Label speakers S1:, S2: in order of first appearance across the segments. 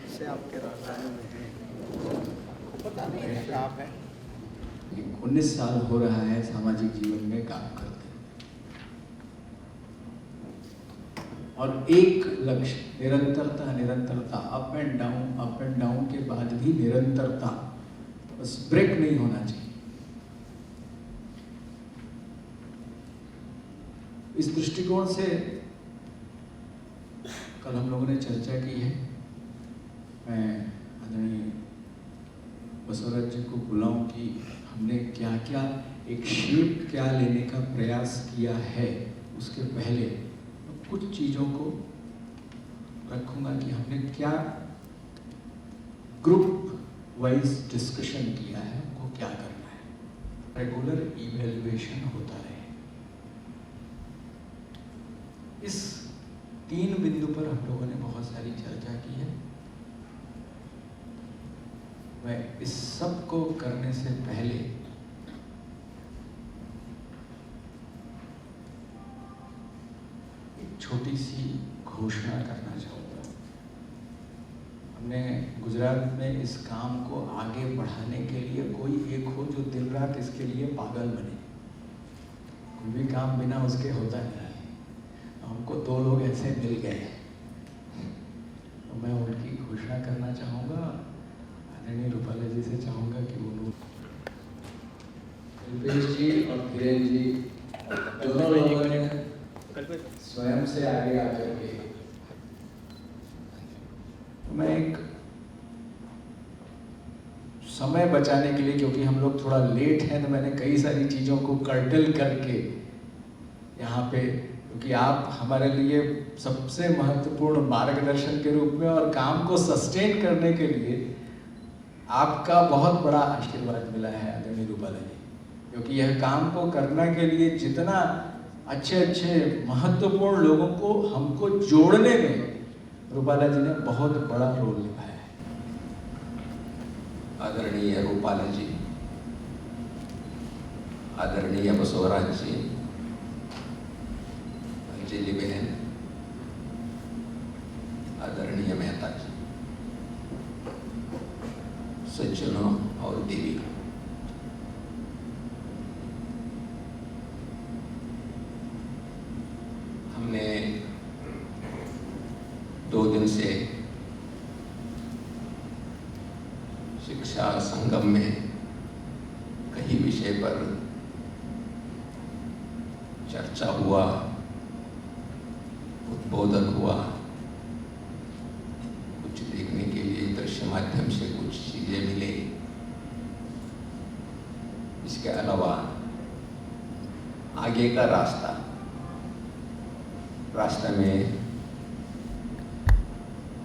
S1: से आपके राजधानी में हैं, पता नहीं है क्या आप हैं।
S2: 19 साल हो रहा है सामाजिक जीवन में काम करते हैं और एक लक्ष्य निरंतरता, अप एंड डाउन के बाद भी निरंतरता, बस ब्रेक नहीं होना चाहिए। इस दृष्टिकोण से कल हम लोगों ने चर्चा की है। मैं आदरणीय बसवराज जी को बुलाऊं कि हमने क्या क्या एक शेप क्या लेने का प्रयास किया है। उसके पहले कुछ चीज़ों को रखूंगा कि हमने क्या ग्रुप वाइज डिस्कशन किया है, हमको क्या करना है। रेगुलर इवैल्यूएशन होता रहे। इस 3 बिंदु पर हम लोगों ने बहुत सारी चर्चा की है। मैं इस सब को करने से पहले एक छोटी सी घोषणा करना चाहूँगा। हमने गुजरात में इस काम को आगे बढ़ाने के लिए कोई एक हो जो दिन रात इसके लिए पागल बने। कोई भी काम बिना उसके होता नहीं है। हमको 2 लोग ऐसे मिल गए, तो मैं उनकी घोषणा करना चाहूँगा। आदरणीय रूपाला जी से चाहूँगा कि वो लोग कल्पेश जी और धीरेन्द्र जी दोनों लोगों ने स्वयं से आगे आकर के, मैं एक समय बचाने के लिए, क्योंकि हम लोग थोड़ा लेट हैं, तो मैंने कई सारी चीज़ों को कर्टल करके यहाँ पे, क्योंकि आप हमारे लिए सबसे महत्वपूर्ण मार्गदर्शन के रूप में और काम को सस्टेन करने के लिए आपका बहुत बड़ा आशीर्वाद मिला है आदरणीय रूपाला जी। क्योंकि यह काम को करने के लिए जितना अच्छे महत्वपूर्ण लोगों को हमको जोड़ने में रूपाला जी ने बहुत बड़ा रोल निभाया है।
S3: आदरणीय रूपाला जी, आदरणीय बसवराज जी, अंजलि बहन, आदरणीय मेहता जी, सज्जनों और देवी, हमने 2 दिन से शिक्षा संगम में कई विषय पर चर्चा हुआ, उद्बोधन हुआ, कुछ देखने के लिए दृश्य माध्यम से कुछ चीजें मिले। इसके अलावा आगे का रास्ता में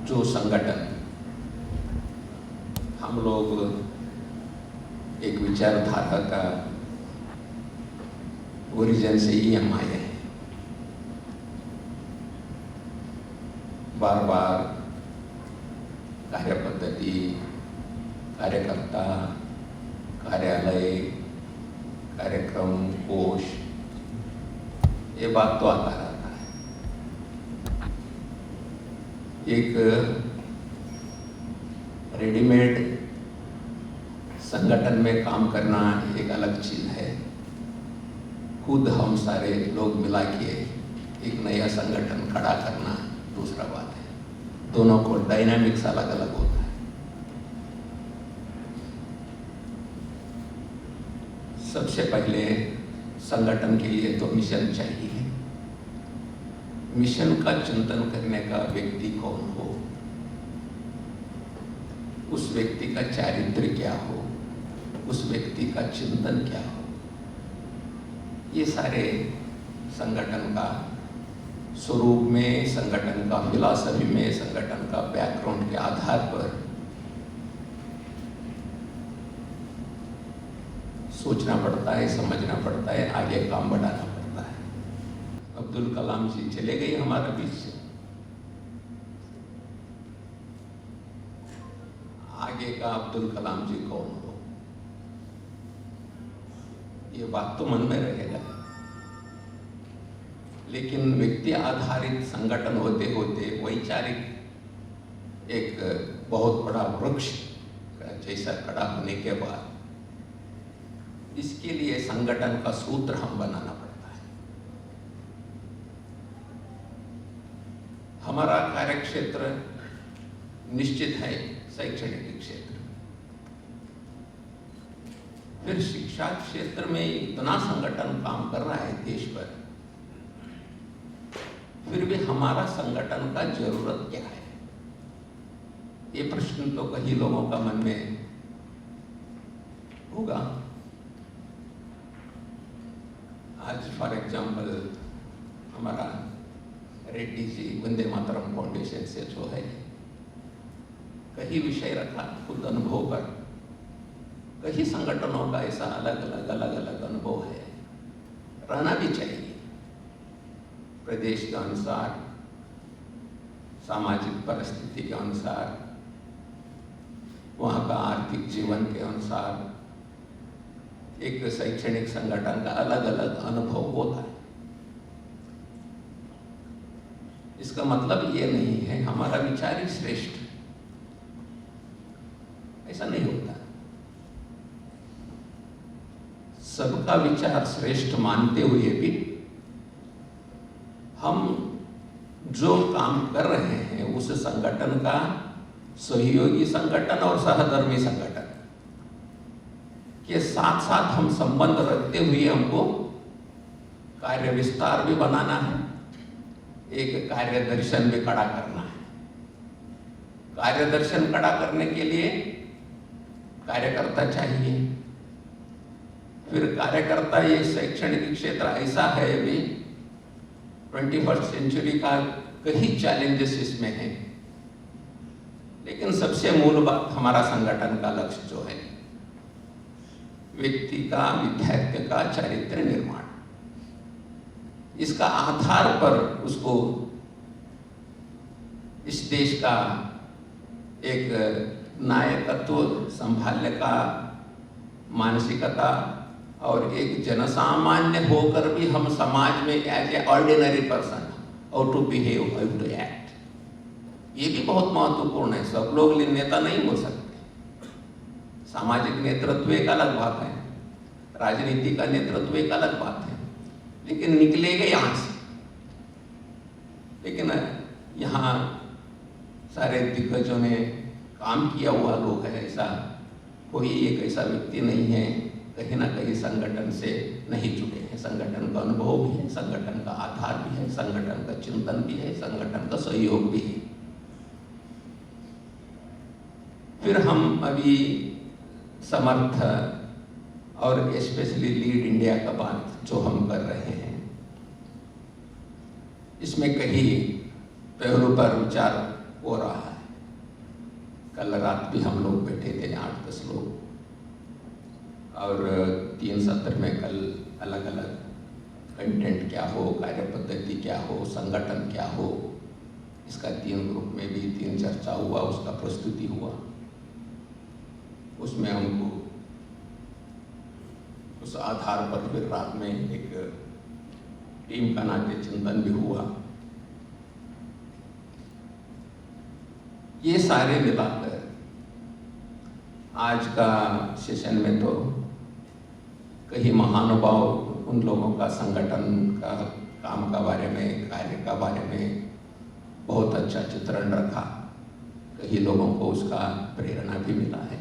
S3: जो संगठन हम लोग एक विचारधारा का ओरिजिन से ही हम आए हैं। बार बार कार्य पद्धति, कार्यकर्ता, कार्यालय, कार्यक्रम, कोष, ये बात तो आता रहता है। एक रेडीमेड संगठन में काम करना एक अलग चीज है। खुद हम सारे लोग मिला के एक नया संगठन खड़ा करना दूसरा बात है। दोनों को डायनामिक्स अलग अलग होता है। सबसे पहले संगठन के लिए तो मिशन चाहिए। मिशन का चिंतन करने का व्यक्ति कौन हो, उस व्यक्ति का चारित्र्य क्या हो, उस व्यक्ति का चिंतन क्या हो, ये सारे संगठन का स्वरूप में, संगठन का फिलॉसफी में, संगठन का बैकग्राउंड के आधार पर सोचना पड़ता है, समझना पड़ता है, आगे काम बढ़ाना पड़ता है। अब्दुल कलाम जी चले गए हमारे बीच से, आगे का अब्दुल कलाम जी कौन हो, ये बात तो मन में रहेगा। लेकिन व्यक्ति आधारित संगठन होते होते वैचारिक एक बहुत बड़ा वृक्ष जैसा खड़ा होने के बाद इसके लिए संगठन का सूत्र हम बनाना पड़ता है। हमारा कार्यक्षेत्र निश्चित है, शैक्षणिक क्षेत्र। फिर शिक्षा क्षेत्र में इतना संगठन काम कर रहा है देश पर, फिर भी हमारा संगठन का जरूरत क्या है, ये प्रश्न तो कई लोगों का मन में होगा। आज फॉर एग्जाम्पल हमारा रेड्डी जी वंदे मातरम फाउंडेशन से जो है कई विषय रखा, खुद अनुभव पर। कई संगठनों का ऐसा अलग अलग अनुभव है, रहना भी चाहिए प्रदेश के अनुसार, सामाजिक परिस्थिति के अनुसार, वहाँ का आर्थिक जीवन के अनुसार एक शैक्षणिक संगठन का अलग अलग अनुभव होता है। इसका मतलब ये नहीं है हमारा विचार ही श्रेष्ठ, ऐसा नहीं होता। सबका विचार श्रेष्ठ मानते हुए भी हम जो काम कर रहे हैं उस संगठन का सहयोगी संगठन और सहधर्मी संगठन के साथ साथ हम संबंध रखते हुए हमको कार्य विस्तार भी बनाना है, एक कार्य दर्शन भी खड़ा करना है। कार्य दर्शन खड़ा करने के लिए कार्यकर्ता चाहिए। फिर कार्यकर्ता, ये शैक्षणिक क्षेत्र ऐसा है अभी 21st सेंचुरी का कई चैलेंजेस इसमें हैं, लेकिन सबसे मूल बात हमारा संगठन का लक्ष्य जो है व्यक्ति का, विद्यार्थी का चारित्र्य निर्माण, इसका आधार पर उसको इस देश का एक नायकत्व संभालने का मानसिकता और एक जनसामान्य होकर भी हम समाज में as a ordinary person how to behave, how to act, ये भी बहुत महत्वपूर्ण है। सब लोग नेता नहीं हो सकते। सामाजिक नेतृत्व एक अलग बात है, राजनीति का नेतृत्व एक अलग बात है, लेकिन निकलेगा यहाँ से। लेकिन यहाँ सारे दिग्गजों ने काम किया हुआ लोग है, ऐसा कोई एक ऐसा व्यक्ति नहीं है कहीं ना कहीं संगठन से नहीं जुड़े हैं। संगठन का अनुभव भी है, संगठन का आधार भी है, संगठन का चिंतन भी है, संगठन का सहयोग भी है। फिर हम अभी समर्थ और स्पेशली लीड इंडिया का बात जो हम कर रहे हैं, इसमें कई पहलू पर विचार हो रहा है। कल रात भी हम लोग बैठे थे 8-10 लोग, और 3 सत्र में कल अलग अलग कंटेंट क्या हो, कार्य पद्धति क्या हो, संगठन क्या हो, इसका 3 ग्रुप में भी 3 चर्चा हुआ, उसका प्रस्तुति हुआ। उसमें हमको उस आधार पर फिर रात में एक टीम का नाट्य चिंतन भी हुआ। ये सारे मिलाकर आज का सेशन में तो कई महानुभाव उन लोगों का संगठन का काम का बारे में, कार्य का बारे में बहुत अच्छा चित्रण रखा। कई लोगों को उसका प्रेरणा भी मिला है।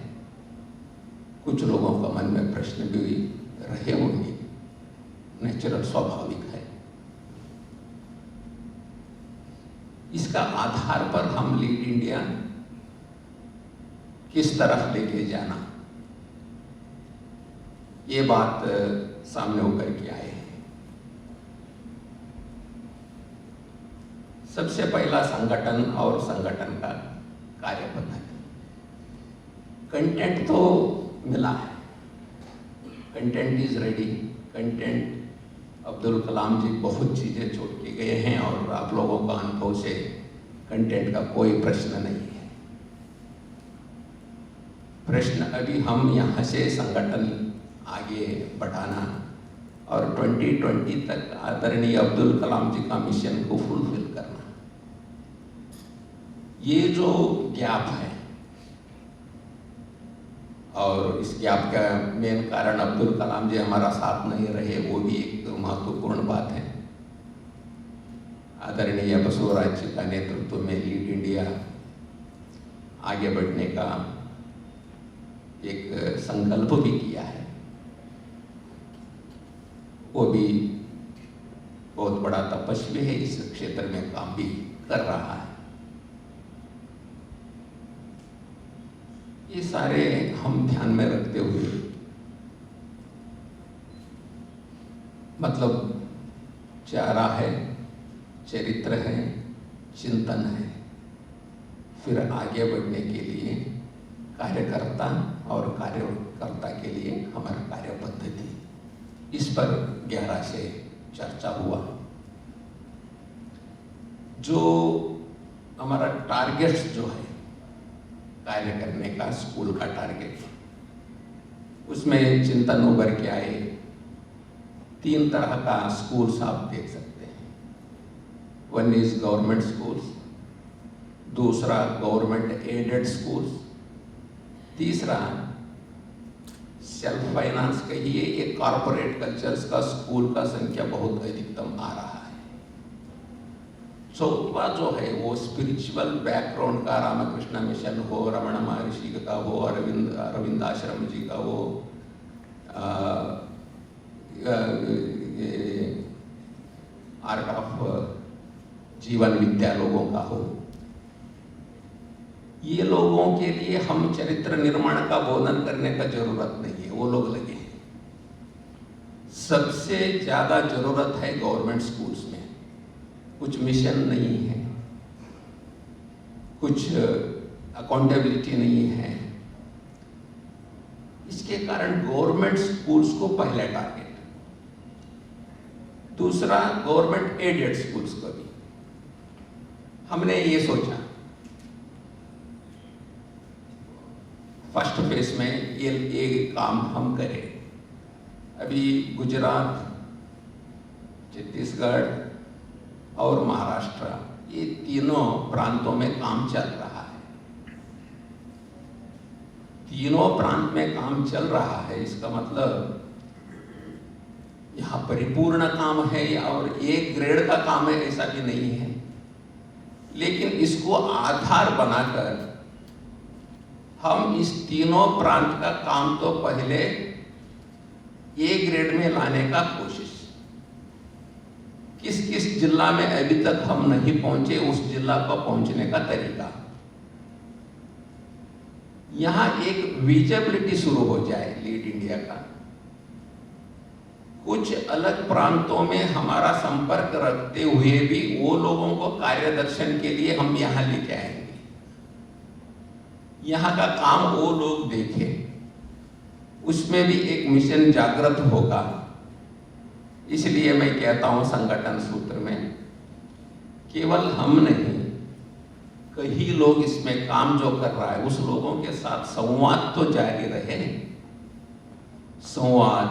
S3: कुछ लोगों का मन में प्रश्न भी रहे होंगे, नेचुरल, स्वाभाविक है। इसका आधार पर हम लीड इंडिया किस तरफ लेके जाना, ये बात सामने होकर के आए हैं। सबसे पहला संगठन और संगठन का कार्य पद्धति। कंटेंट तो मिला है, content is ready. Content Abdul Kalam ji बहुत चीज़ें छोड़ के गए हैं और आप लोगों का अनुभव से कंटेंट का कोई प्रश्न नहीं है। प्रश्न अभी हम यहाँ से संगठन आगे बढ़ाना और 2020 तक आदरणीय अब्दुल कलाम जी का मिशन को फुलफिल करना। ये जो गैप है, और इस गैप का मेन कारण अब्दुल कलाम जी हमारा साथ नहीं रहे, वो भी एक महत्वपूर्ण बात है। आदरणीय बसवराज जी का नेतृत्व में लीड इंडिया आगे बढ़ने का एक संकल्प भी किया है, वो भी बहुत बड़ा तपस्वी है, इस क्षेत्र में काम भी कर रहा है। ये सारे हम ध्यान में रखते हुए, मतलब चारा है, चरित्र है, चिंतन है, फिर आगे बढ़ने के लिए कार्यकर्ता और कार्यकर्ता के लिए हमारा कार्य पद्धति, इस पर गहरा से चर्चा हुआ। जो हमारा टारगेट्स जो है कार्य करने का, स्कूल का टारगेट, उसमें चिंतन उभर के आए। 3 तरह का स्कूल्स आप देख सकते हैं। वन इज गवर्नमेंट स्कूल्स, दूसरा गवर्नमेंट एडेड स्कूल्स, तीसरा सेल्फ फाइनेंस कहिए, ये कॉर्पोरेट कल्चर्स का स्कूल का संख्या बहुत अधिकतम आ रहा है। चौथा जो है वो स्पिरिचुअल बैकग्राउंड का, रामकृष्ण मिशन हो, रमण महर्षि का हो, अरविंद आश्रम जी का हो, आर्ट ऑफ जीवन विद्या लोगों का हो। ये लोगों के लिए हम चरित्र निर्माण का बोधन करने का जरूरत नहीं है, वो लोग लगे हैं। सबसे ज्यादा जरूरत है गवर्नमेंट स्कूल्स में। कुछ मिशन नहीं है, कुछ अकाउंटेबिलिटी नहीं है, इसके कारण गवर्नमेंट स्कूल्स को पहले टारगेट, दूसरा गवर्नमेंट एडेड स्कूल्स को भी। हमने ये सोचा फर्स्ट फेज में ये काम हम करें। अभी गुजरात, छत्तीसगढ़ और महाराष्ट्र, ये तीनों प्रांतों में काम चल रहा है। तीनों प्रांत में काम चल रहा है, इसका मतलब यहाँ परिपूर्ण काम है और एक ग्रेड का काम है ऐसा भी नहीं है। लेकिन इसको आधार बनाकर हम इस तीनों प्रांत का काम तो पहले ए ग्रेड में लाने का कोशिश, किस किस जिला में अभी तक हम नहीं पहुंचे उस जिला को पहुंचने का तरीका, यहां एक विजिबिलिटी शुरू हो जाए लीड इंडिया का। कुछ अलग प्रांतों में हमारा संपर्क रखते हुए भी वो लोगों को कार्यदर्शन के लिए हम यहां लेके आएंगे, यहाँ का काम वो लोग देखें, उसमें भी एक मिशन जागृत होगा। इसलिए मैं कहता हूं संगठन सूत्र में केवल हम नहीं, कई लोग इसमें काम जो कर रहा है उस लोगों के साथ संवाद तो जारी रहे। संवाद,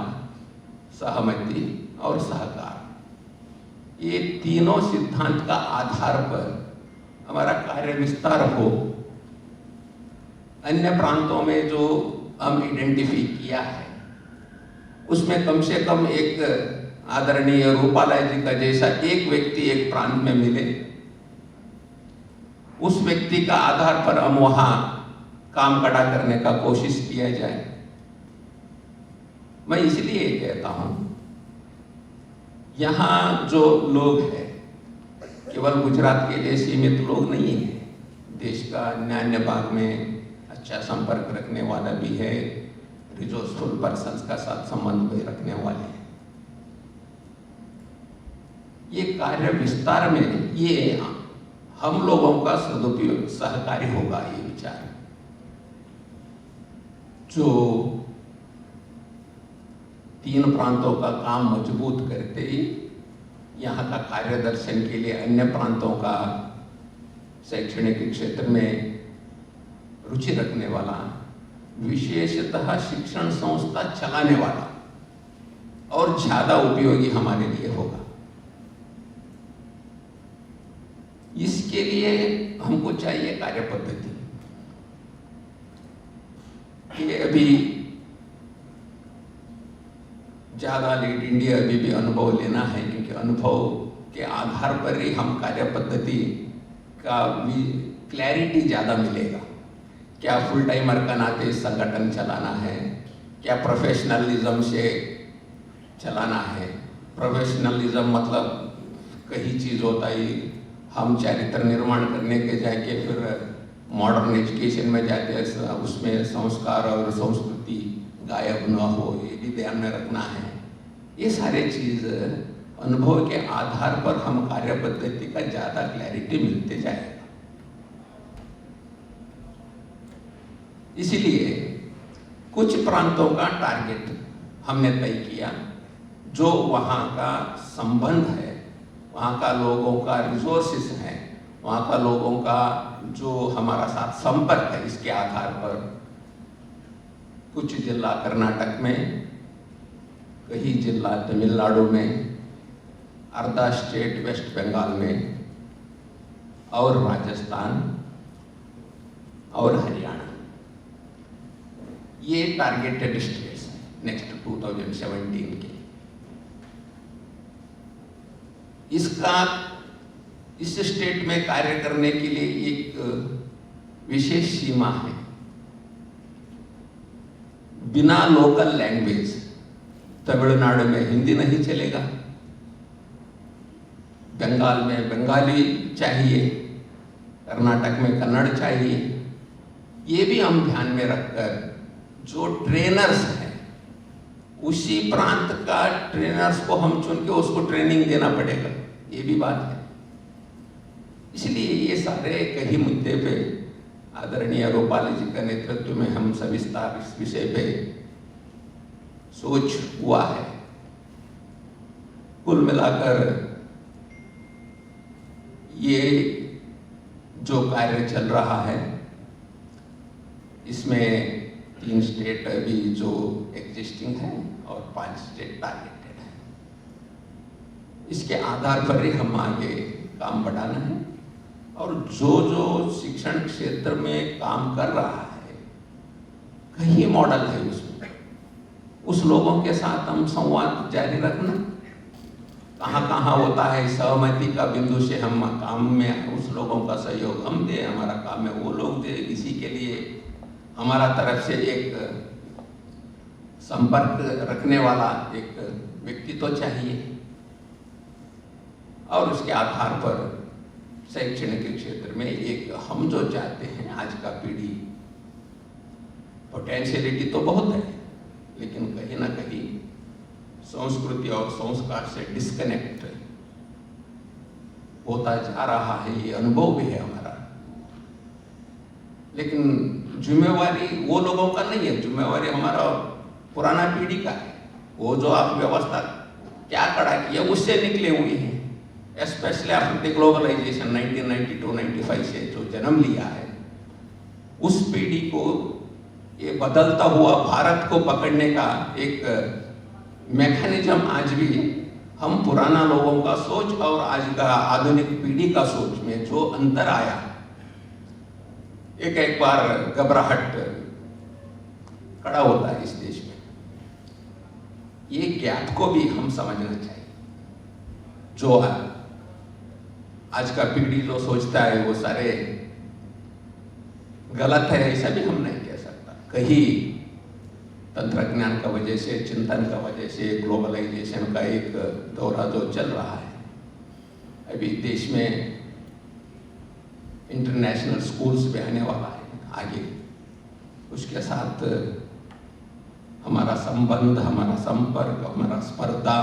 S3: सहमति और सहकार, ये तीनों सिद्धांत का आधार पर हमारा कार्य विस्तार हो। अन्य प्रांतों में जो हम आइडेंटिफाई किया है उसमें कम से कम एक आदरणीय रूपालाई जी का जैसा एक व्यक्ति एक प्रांत में मिले, उस व्यक्ति का आधार पर हम वहां काम खड़ा करने का कोशिश किया जाए। मैं इसलिए कहता हूं यहाँ जो लोग हैं केवल गुजरात के लिए सीमित लोग नहीं है, देश का अन्य भाग में अच्छा संपर्क रखने वाला भी है, रिसोर्सफुल पर्सन्स का साथ संबंध भी रखने वाले हैं। ये कार्य विस्तार में ये हम लोगों का सदुपयोग सहकारी होगा। ये विचार जो 3 प्रांतों का काम मजबूत करते ही यहाँ का कार्यदर्शन के लिए अन्य प्रांतों का शैक्षणिक क्षेत्र में रुचि रखने वाला विशेषतः शिक्षण संस्था चलाने वाला और ज्यादा उपयोगी हमारे लिए होगा। इसके लिए हमको चाहिए कार्य पद्धति। ये अभी ज्यादा लीड इंडिया अभी भी अनुभव लेना है, क्योंकि अनुभव के आधार पर ही हम कार्य पद्धति का भी क्लैरिटी ज्यादा मिलेगा। क्या फुल टाइमर का नाते संगठन चलाना है, क्या प्रोफेशनलिज्म से चलाना है। प्रोफेशनलिज्म मतलब कई चीज होता है, हम चरित्र निर्माण करने के जाके फिर मॉडर्न एजुकेशन में जाते हैं, उसमें संस्कार और संस्कृति गायब न हो, ये भी ध्यान में रखना है। ये सारे चीज अनुभव के आधार पर हम कार्य पद्धति का ज्यादा क्लैरिटी मिलते जाएगा। इसीलिए कुछ प्रांतों का टारगेट हमने तय किया, जो वहाँ का संबंध है, वहाँ का लोगों का रिसोर्सेस है, वहाँ का लोगों का जो हमारा साथ संपर्क है, इसके आधार पर कुछ जिला कर्नाटक में, कई जिला तमिलनाडु में, अर्धा स्टेट वेस्ट बंगाल में और राजस्थान और हरियाणा, ये टारगेटेड स्टेट्स हैं नेक्स्ट 2017 के। इस स्टेट में कार्य करने के लिए एक विशेष सीमा है। बिना लोकल लैंग्वेज तमिलनाडु में हिंदी नहीं चलेगा, बंगाल में बंगाली चाहिए, कर्नाटक में कन्नड़ चाहिए। ये भी हम ध्यान में रखकर जो ट्रेनर्स हैं, उसी प्रांत का ट्रेनर्स को हम चुन के उसको ट्रेनिंग देना पड़ेगा, ये भी बात है। इसलिए ये सारे कई मुद्दे पे आदरणीय रूपाली जी के नेतृत्व में हम सविस्तार इस विषय पे सोच हुआ है। कुल मिलाकर ये जो कार्य चल रहा है, इसमें 3 स्टेट अभी जो एग्जिस्टिंग है और 5 स्टेट टारगेटेड है। इसके आधार पर ही हम आगे काम बढ़ाना है, और जो शिक्षण क्षेत्र में काम कर रहा है, कई मॉडल है उसमें, उस लोगों के साथ हम संवाद जारी रखना। कहाँ कहाँ होता है सहमति का बिंदु से हम काम में उस लोगों का सहयोग हम दे, हमारा काम में वो लोग दे। इसी के लिए हमारा तरफ से एक संपर्क रखने वाला एक व्यक्ति तो चाहिए, और उसके आधार पर शैक्षणिक क्षेत्र में एक हम जो चाहते हैं, आज का पीढ़ी पोटेंशियलिटी तो बहुत है, लेकिन कहीं ना कहीं संस्कृति और संस्कार से डिस्कनेक्ट होता जा रहा है, ये अनुभव भी है हमारा। लेकिन जिम्मेवारी वो लोगों का नहीं है, जिम्मेवारी हमारा पुराना पीढ़ी का है। वो जो आप व्यवस्था क्या खड़ा किया उससे निकले हुए हैं, स्पेशली आफ्टर द ग्लोबलाइजेशन 1992-95 से जो जन्म लिया है, उस पीढ़ी को ये बदलता हुआ भारत को पकड़ने का एक मैकेनिज्म आज भी हम पुराना लोगों का सोच और आज का आधुनिक पीढ़ी का सोच में जो अंतर आया, एक बार घबराहट खड़ा होता है इस देश में। ये गैप को भी हम समझना चाहिए। जो आज का पीढ़ी जो सोचता है वो सारे गलत है, ऐसा भी हम नहीं कह सकता। कहीं तंत्रज्ञान का वजह से, चिंतन का वजह से, ग्लोबलाइजेशन का एक दौरा जो चल रहा है, अभी देश में इंटरनेशनल स्कूल्स भी आने वाला है आगे। उसके साथ हमारा संबंध, हमारा संपर्क, हमारा स्पर्धा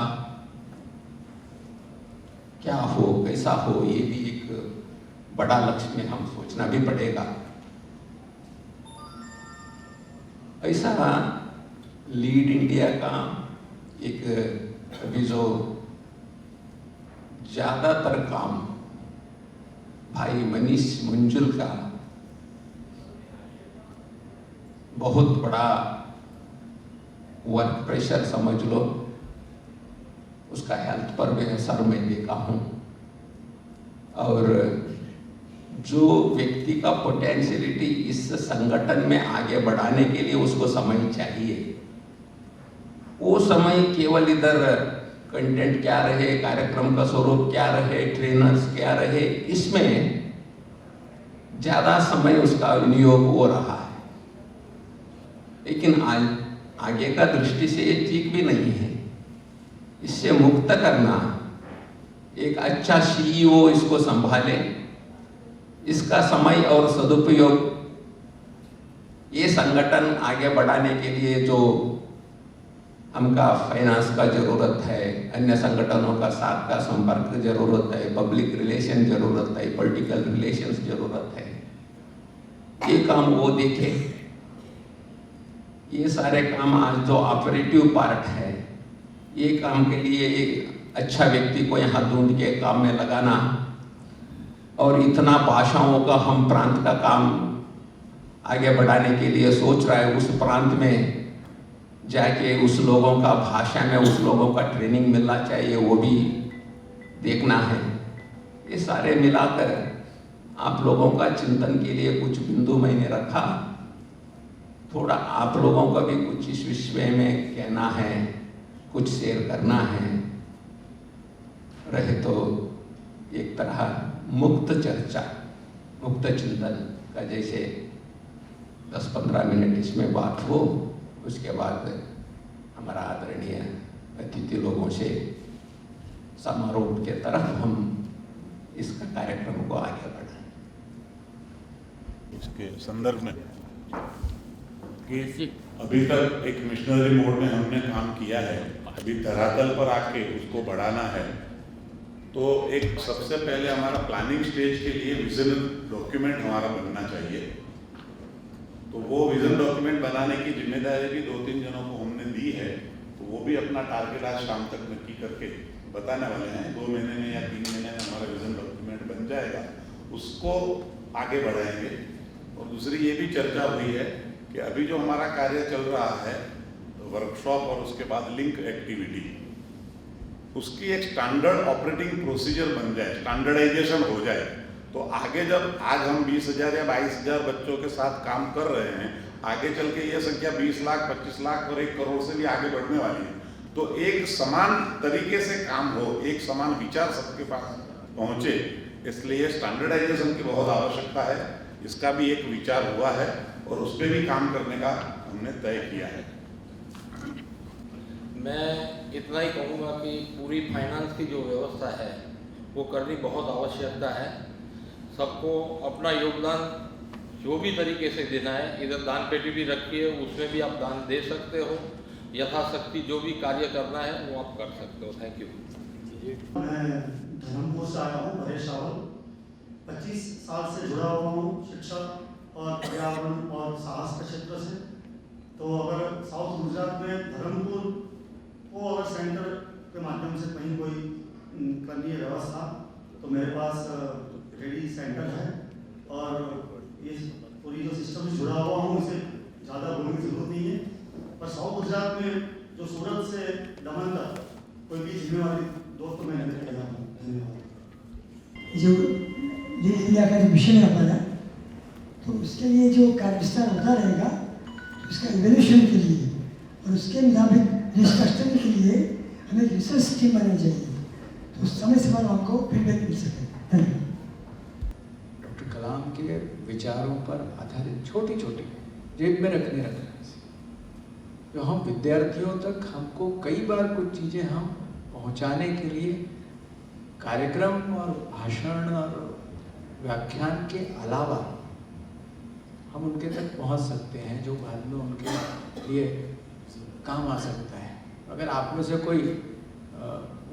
S3: क्या हो, कैसा हो, ये भी एक बड़ा लक्ष्य में हम सोचना भी पड़ेगा। ऐसा लीड इंडिया का एक अभी जो ज्यादातर काम भाई मनीष मंजुल का बहुत बड़ा वर्क प्रेशर समझ लो, उसका हेल्थ पर भी असर मैं देखा हूँ। और जो व्यक्ति का पोटेंशियलिटी इस संगठन में आगे बढ़ाने के लिए उसको समय चाहिए, वो समय केवल इधर कंटेंट क्या रहे, कार्यक्रम का स्वरूप क्या रहे, ट्रेनर्स क्या रहे, इसमें ज़्यादा समय उसका विनियोग हो रहा है। लेकिन आगे का दृष्टि से ये ठीक भी नहीं है। इससे मुक्त करना, एक अच्छा सीईओ इसको संभाले, इसका समय और सदुपयोग ये संगठन आगे बढ़ाने के लिए जो हमका फाइनेंस का जरूरत है, अन्य संगठनों का साथ का संपर्क जरूरत है, पब्लिक रिलेशन जरूरत है, पॉलिटिकल रिलेशंस जरूरत है, ये काम वो देखे। ये सारे काम आज जो ऑपरेटिव पार्ट है, ये काम के लिए एक अच्छा व्यक्ति को यहाँ ढूंढ के काम में लगाना, और इतना भाषाओं का हम प्रांत का काम आगे बढ़ाने के लिए सोच रहा है, उस प्रांत में जाके उस लोगों का भाषा में उस लोगों का ट्रेनिंग मिलना चाहिए, वो भी देखना है। ये सारे मिलाकर आप लोगों का चिंतन के लिए कुछ बिंदु मैंने रखा। थोड़ा आप लोगों का भी कुछ इस विषय में कहना है, कुछ शेयर करना है, रहे तो एक तरह मुक्त चर्चा, मुक्त चिंतन का जैसे 10-15 मिनट इसमें बात हो, उसके बाद हमारा आदरणीय अतिथि लोगों से समारोह के तरफ हम इसका कार्यक्रम को आगे बढ़ाएं।
S4: इसके संदर्भ में कि अभी तक एक मिशनरी मोड में हमने काम किया है, अभी धरातल पर आके उसको बढ़ाना है। तो एक सबसे पहले हमारा प्लानिंग स्टेज के लिए विजन डॉक्यूमेंट हमारा बनना चाहिए। तो वो विजन डॉक्यूमेंट बनाने की जिम्मेदारी भी 2-3 जनों को हमने दी है। तो वो भी अपना टारगेट आज शाम तक नक्की करके बताने वाले हैं। 2 महीने में या 3 महीने में हमारा विजन डॉक्यूमेंट बन जाएगा, उसको आगे बढ़ाएंगे। और दूसरी ये भी चर्चा हुई है कि अभी जो हमारा कार्य चल रहा है, वर्कशॉप और उसके बाद लिंक एक्टिविटी, उसकी एक स्टैंडर्ड ऑपरेटिंग प्रोसीजर बन जाए, स्टैंडर्डाइजेशन हो जाए। तो आगे जब आज हम 20,000 या 22,000 बच्चों के साथ काम कर रहे हैं, आगे चल के ये संख्या 20 लाख, 25 लाख और 1 करोड़ से भी आगे बढ़ने वाली है। तो एक समान तरीके से काम हो, एक समान विचार सबके पास पहुंचे, इसलिए स्टैंडर्डाइजेशन की बहुत आवश्यकता है। इसका भी एक विचार हुआ है और उस पर भी काम करने का हमने तय किया है।
S5: मैं इतना ही कहूँगा कि पूरी फाइनेंस की जो व्यवस्था है वो करनी बहुत आवश्यकता है। सबको अपना योगदान जो भी तरीके से देना है, इधर दान पेटी भी रखी है, उसमें भी आप दान दे सकते हो। यथाशक्ति जो भी कार्य करना है वो आप कर सकते हो। Thank you.
S6: मैं धर्मपुर से आया हूँ, परेश रावल। 25 साल से जुड़ा हुआ हूँ शिक्षा और पर्यावरण और साहस के क्षेत्र से। तो अगर साउथ गुजरात में धर्मपुर को अगर सेंटर के माध्यम से कहीं कोई करनी है व्यवस्था, तो मेरे पास रेडी सेंटर है और इस पूरी जो सिस्टम से जुड़ा हुआ हूँ उसे ज़्यादा बोलने की जरूरत नहीं है। पर साउथ गुजरात में जो सूरत से दमन तक कोई भी जिम्मेवारी दोस्त मैंने किया हूँ। धन्यवाद।
S7: जो लीड इंडिया का जो मिशन है हमारा, तो उसके लिए जो कार्य विस्तार होता रहेगा, तो उसका इवैल्यूएशन के लिए और उसके मुताबिक रिस्ट्रक्चरिंग के लिए हमें रिसर्च टीम बनानी चाहिए, तो उस समय से हमको फीडबैक मिल सके। धन्यवाद।
S2: डॉक्टर कलाम के विचारों पर आधारित छोटी छोटी जेब में रखने जो हम विद्यार्थियों तक हमको कई बार कुछ चीज़ें हम पहुंचाने के लिए कार्यक्रम और भाषण और व्याख्यान के अलावा हम उनके तक पहुंच सकते हैं, जो बाद में उनके लिए काम आ सकता है। अगर आप में से कोई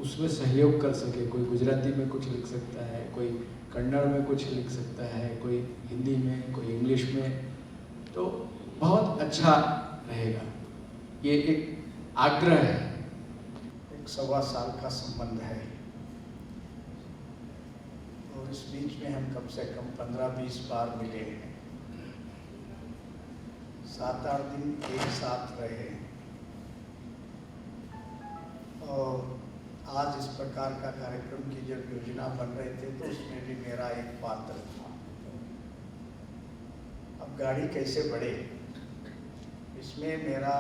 S2: उसमें सहयोग कर सके, कोई गुजराती में कुछ लिख सकता है, कोई कन्नड़ में कुछ लिख सकता है, कोई हिंदी में, कोई इंग्लिश में, तो बहुत अच्छा रहेगा। ये एक आग्रह है।
S1: एक 1.25 साल का संबंध है, और इस बीच में हम कम से कम 15-20 बार मिले हैं। 7-8 दिन एक साथ रहे और आज इस प्रकार का कार्यक्रम की जब योजना बन रहे थे तो उसमें भी मेरा एक पात्र था। अब गाड़ी कैसे बढ़े, इसमें मेरा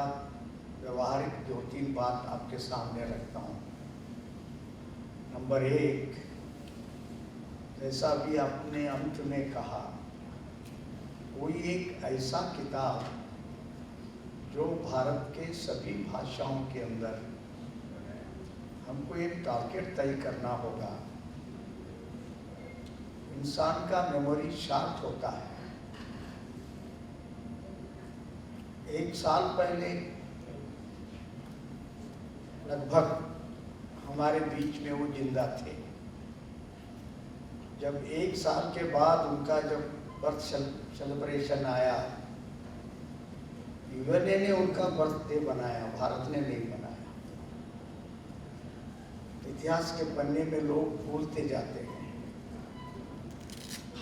S1: व्यवहारिक 2-3 बात आपके सामने रखता हूँ। नंबर 1, जैसा भी आपने अंत में कहा, कोई एक ऐसा किताब जो भारत के सभी भाषाओं के अंदर हमको एक टारगेट तय करना होगा। इंसान का मेमोरी शार्ट होता है। 1 साल पहले लगभग हमारे बीच में वो जिंदा थे। जब 1 साल के बाद उनका जब बर्थ सेलिब्रेशन आया, यूएनए ने उनका बर्थडे बनाया, भारत ने नहीं बनाया। इतिहास के पन्ने में लोग भूलते जाते हैं।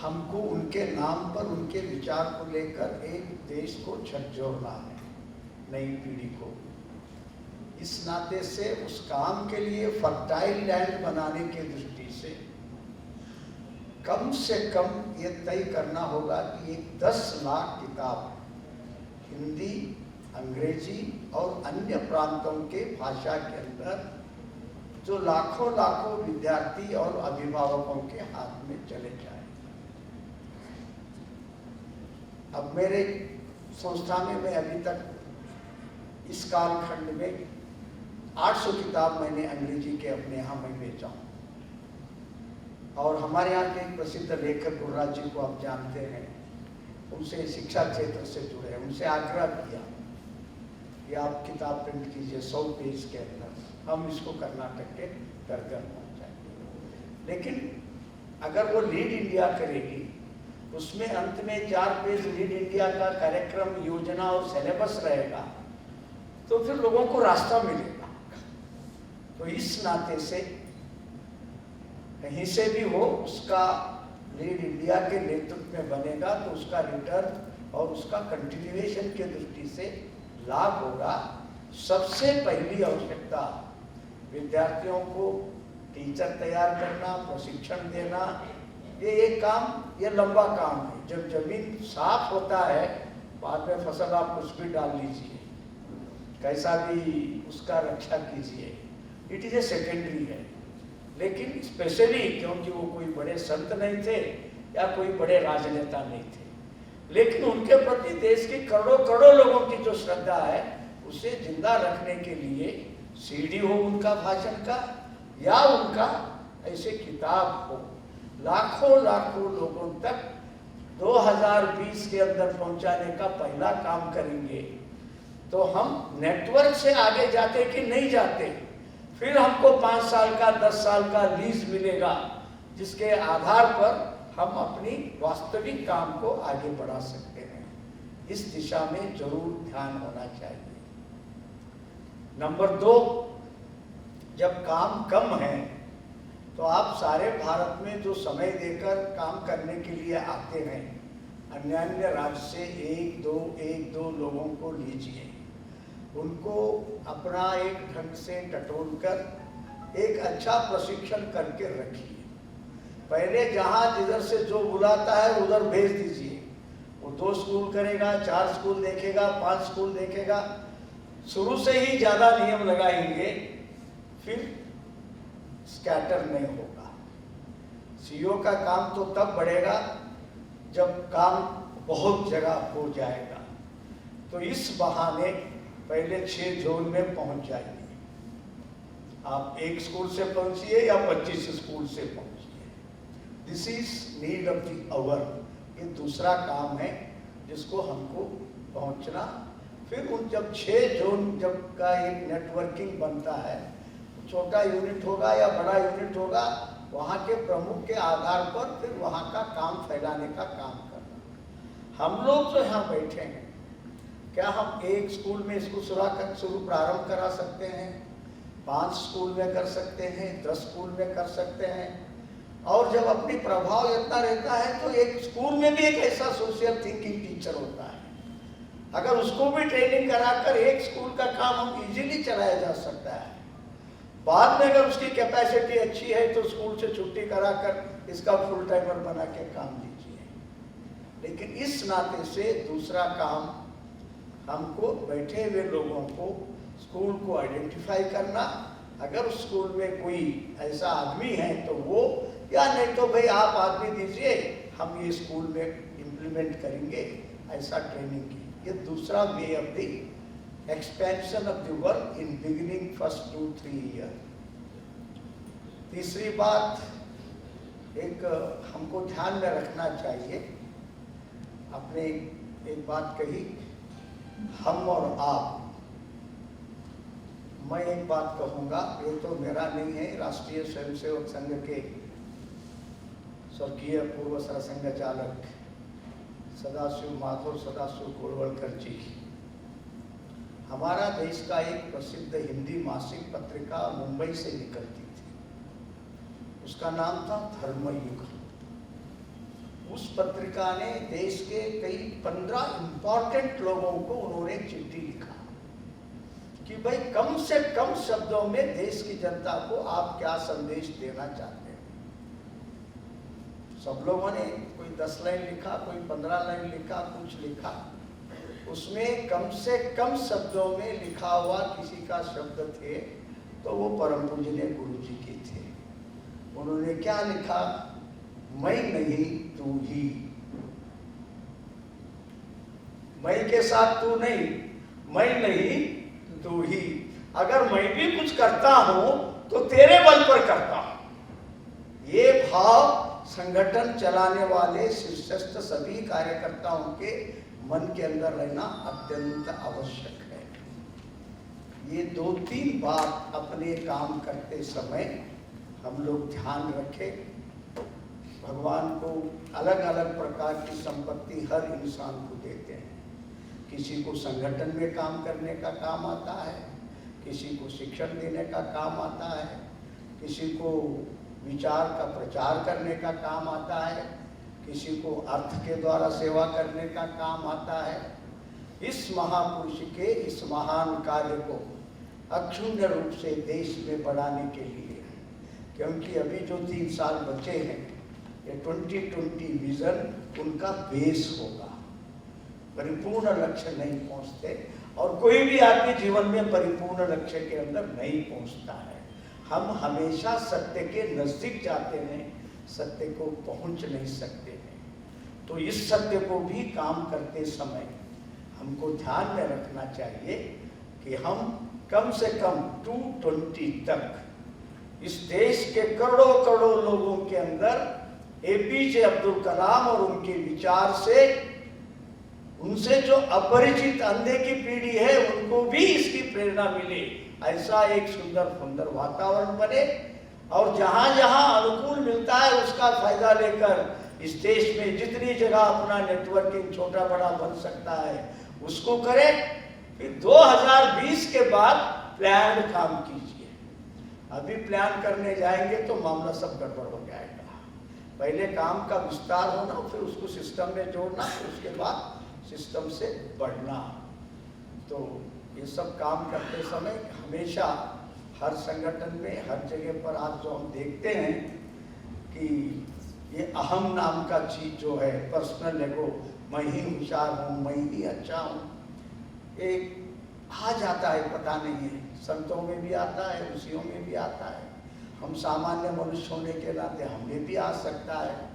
S1: हमको उनके नाम पर उनके विचार को लेकर एक देश को झकझोरना है, नई पीढ़ी को। इस नाते से उस काम के लिए फर्टाइल लैंड बनाने की दृष्टि से कम ये तय करना होगा कि एक 10 लाख किताब हिंदी, अंग्रेजी और अन्य प्रांतों के भाषा के अंदर जो लाखों विद्यार्थी और अभिभावकों के हाथ में चले जाए। अब मेरे संस्था में मैं अभी तक इस कालखंड में 800 किताब मैंने अंग्रेजी के अपने यहाँ में बेचा हूँ। और हमारे यहाँ के एक प्रसिद्ध लेखक गुरुराज जी को आप जानते हैं, उनसे शिक्षा क्षेत्र से जुड़े, उनसे आग्रह किया कि आप किताब प्रिंट कीजिए 100 पेज के अंदर, हम इसको कर्नाटक के घर घर पहुँचाएंगे। लेकिन अगर वो लीड इंडिया करेगी, उसमें अंत में 4 पेज लीड इंडिया का कार्यक्रम, योजना और सिलेबस रहेगा, तो फिर लोगों को रास्ता मिलेगा। तो इस नाते से कहीं से भी हो, उसका लीड इंडिया के नेतृत्व में बनेगा तो उसका रिटर्न और उसका कंटिन्यूएशन के दृष्टि से लाभ होगा। सबसे पहली आवश्यकता विद्यार्थियों को टीचर तैयार करना, प्रशिक्षण देना। ये एक काम, ये लंबा काम है। जब जमीन साफ होता है, बाद में फसल आप कुछ भी डाल लीजिए, कैसा भी उसका रक्षा कीजिए, इट इज ए सेकेंडरी है। लेकिन स्पेशली क्योंकि वो कोई बड़े संत नहीं थे या कोई बड़े राजनेता नहीं थे, लेकिन उनके प्रति देश के करोड़ों लोगों की जो श्रद्धा है, उसे जिंदा रखने के लिए सीडी हो उनका भाषण का या उनका ऐसे किताब हो, लाखों लोगों तक 2020 के अंदर पहुंचाने का पहला काम करेंगे। तो हम नेटवर्क से आगे जाते कि नहीं जाते, फिर हमको 5 साल का 10 साल का लीज मिलेगा, जिसके आधार पर हम अपनी वास्तविक काम को आगे बढ़ा सकते हैं। इस दिशा में जरूर ध्यान होना चाहिए। नंबर 2, जब काम कम है तो आप सारे भारत में जो समय देकर काम करने के लिए आते हैं, अन्य राज्य से 1-2 लोगों को लीजिए, उनको अपना एक ढंग से टटोल कर एक अच्छा प्रशिक्षण करके रखिए। पहले जहाँ जिधर से जो बुलाता है उधर भेज दीजिए। वो 2 स्कूल करेगा, 4 स्कूल देखेगा, 5 स्कूल देखेगा। शुरू से ही ज़्यादा नियम लगाएंगे, फिर स्कैटर नहीं होगा। सीईओ का काम तो तब बढ़ेगा जब काम बहुत जगह हो जाएगा। तो इस बहाने पहले 6 जोन में पहुंच जाइए। आप 1 स्कूल से पहुंचिए या 25 स्कूल से पहुंचिए। This is need of the hour. ये दूसरा काम है जिसको हमको पहुंचना। फिर उन जब 6 जोन जब का एक नेटवर्किंग बनता है, छोटा यूनिट होगा या बड़ा यूनिट होगा, वहाँ के प्रमुख के आधार पर फिर वहाँ का काम फैलाने का काम करना। हम लोग जो यहाँ बैठे हैं, क्या हम 1 स्कूल में इसको शुरू प्रारंभ करा सकते हैं, 5 स्कूल में कर सकते हैं, 10 स्कूल में कर सकते हैं। और जब अपनी प्रभाव इतना रहता है तो एक स्कूल में भी एक ऐसा सोशल थिंकिंग टीचर होता है अगर उसको भी ट्रेनिंग कराकर एक स्कूल का काम हम इजीली चलाया जा सकता है। बाद में अगर उसकी कैपेसिटी अच्छी है तो स्कूल से छुट्टी कराकर इसका फुल टाइमर बना के काम दीजिए। लेकिन इस नाते से दूसरा काम हमको बैठे हुए लोगों को स्कूल को आइडेंटिफाई करना, अगर उस स्कूल में कोई ऐसा आदमी है तो वो, या नहीं तो भाई आप आदमी दीजिए हम ये स्कूल में इम्प्लीमेंट करेंगे, ऐसा ट्रेनिंग की। ये दूसरा way of the expansion of the work in beginning first 2-3 year. तीसरी बात, एक हमको ध्यान में रखना चाहिए, आपने एक बात कही हम और आप, मैं एक बात कहूँगा, ये तो मेरा नहीं है, राष्ट्रीय स्वयंसेवक संघ के स्वर्गीय पूर्व सरसंघ चालक सदाशिव माधव सदाशिव गोलवलकर जी, हमारा देश का एक प्रसिद्ध हिंदी मासिक पत्रिका मुंबई से निकलती थी, उसका नाम था धर्मयुग। उस पत्रिका ने देश के कई 15 इंपॉर्टेंट लोगों को उन्होंने चिट्ठी लिखा कि भाई कम से कम शब्दों में देश की जनता को आप क्या संदेश देना चाहते हैं। सब लोगों ने कोई 10 लाइन लिखा, कोई 15 लाइन लिखा, कुछ लिखा। उसमें कम से कम शब्दों में लिखा हुआ किसी का शब्द थे तो वो परम पूजनीय गुरु जी के थे। उन्होंने क्या लिखा, मैं नहीं तू ही, मैं के साथ तू नहीं, मैं नहीं तू ही। अगर मैं भी कुछ करता हूं तो तेरे बल पर करता हूं। ये भाव संगठन चलाने वाले शीर्षस्थ सभी कार्यकर्ताओं के मन के अंदर रहना अत्यंत आवश्यक है। ये 2-3 बात अपने काम करते समय हम लोग ध्यान रखें। भगवान को अलग अलग प्रकार की संपत्ति हर इंसान को देते हैं। किसी को संगठन में काम करने का काम आता है, किसी को शिक्षण देने का काम आता है, किसी को विचार का प्रचार करने का काम आता है, किसी को अर्थ के द्वारा सेवा करने का काम आता है। इस महापुरुष के इस महान कार्य को अक्षुण्ण रूप से देश में बढ़ाने के लिए, क्योंकि अभी जो 3 साल बचे हैं, ये 2020 विजन उनका बेस होगा। परिपूर्ण लक्ष्य नहीं पहुंचते और कोई भी आदमी जीवन में परिपूर्ण लक्ष्य के अंदर नहीं पहुंचता है। हम हमेशा सत्य के नजदीक जाते हैं, सत्य को पहुंच नहीं सकते हैं। तो इस सत्य को भी काम करते समय हमको ध्यान में रखना चाहिए कि हम कम से कम 2020 तक इस देश के करोड़ों करोड़ों लोगों के अंदर APJ अब्दुल कलाम और उनके विचार से, उनसे जो अपरिचित अंधे की पीढ़ी है उनको भी इसकी प्रेरणा मिले, ऐसा एक सुंदर सुंदर वातावरण बने। और जहां जहां अनुकूल मिलता है उसका फायदा लेकर इस देश में जितनी जगह अपना नेटवर्किंग छोटा बड़ा बन सकता है उसको करें। फिर 2020 के बाद प्लान काम कीजिए। अभी प्लान करने जाएंगे तो मामला सब गड़बड़ हो जाएगा। पहले काम का विस्तार होना, फिर उसको सिस्टम में जोड़ना, फिर उसके बाद सिस्टम से बढ़ना। तो ये सब काम करते समय हमेशा हर संगठन में, हर जगह पर आज जो हम देखते हैं कि ये अहम नाम का चीज जो है, पर्सनल एगो, मैं ही होशियार हूँ, मैं ही अच्छा हूँ, एक आ जाता है, पता नहीं है। संतों में भी आता है, ऋषियों में भी आता है, हम सामान्य मनुष्य होने के नाते हमें भी आ सकता है।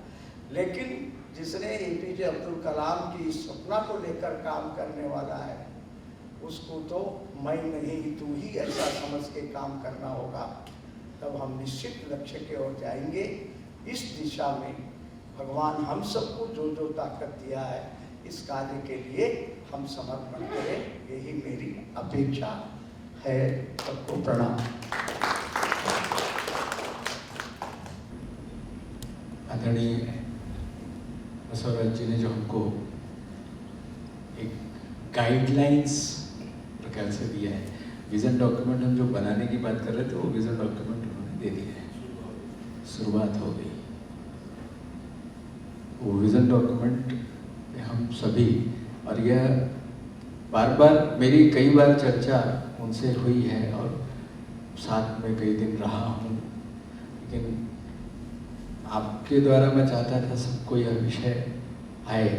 S1: लेकिन जिसने APJ अब्दुल कलाम की इस सपना को लेकर काम करने वाला है, उसको तो मैं नहीं तू ही ऐसा समझ के काम करना होगा। तब हम निश्चित लक्ष्य की ओर जाएंगे। इस दिशा में भगवान हम सबको जो जो ताकत दिया है, इस कार्य के लिए हम समर्पण करें, यही मेरी अपेक्षा है। सबको प्रणाम।
S2: आदरणीय बसवराज जी ने जो हमको एक गाइडलाइंस प्रकार से दिया है, विजन डॉक्यूमेंट हम जो बनाने की बात कर रहे थे वो विजन डॉक्यूमेंट उन्होंने दे दिया है, शुरुआत हो गई। वो विजन डॉक्यूमेंट हम सभी, और यह बार बार मेरी कई बार चर्चा उनसे हुई है और साथ में कई दिन रहा हूँ, लेकिन आपके द्वारा मैं चाहता था सबको यह विषय आए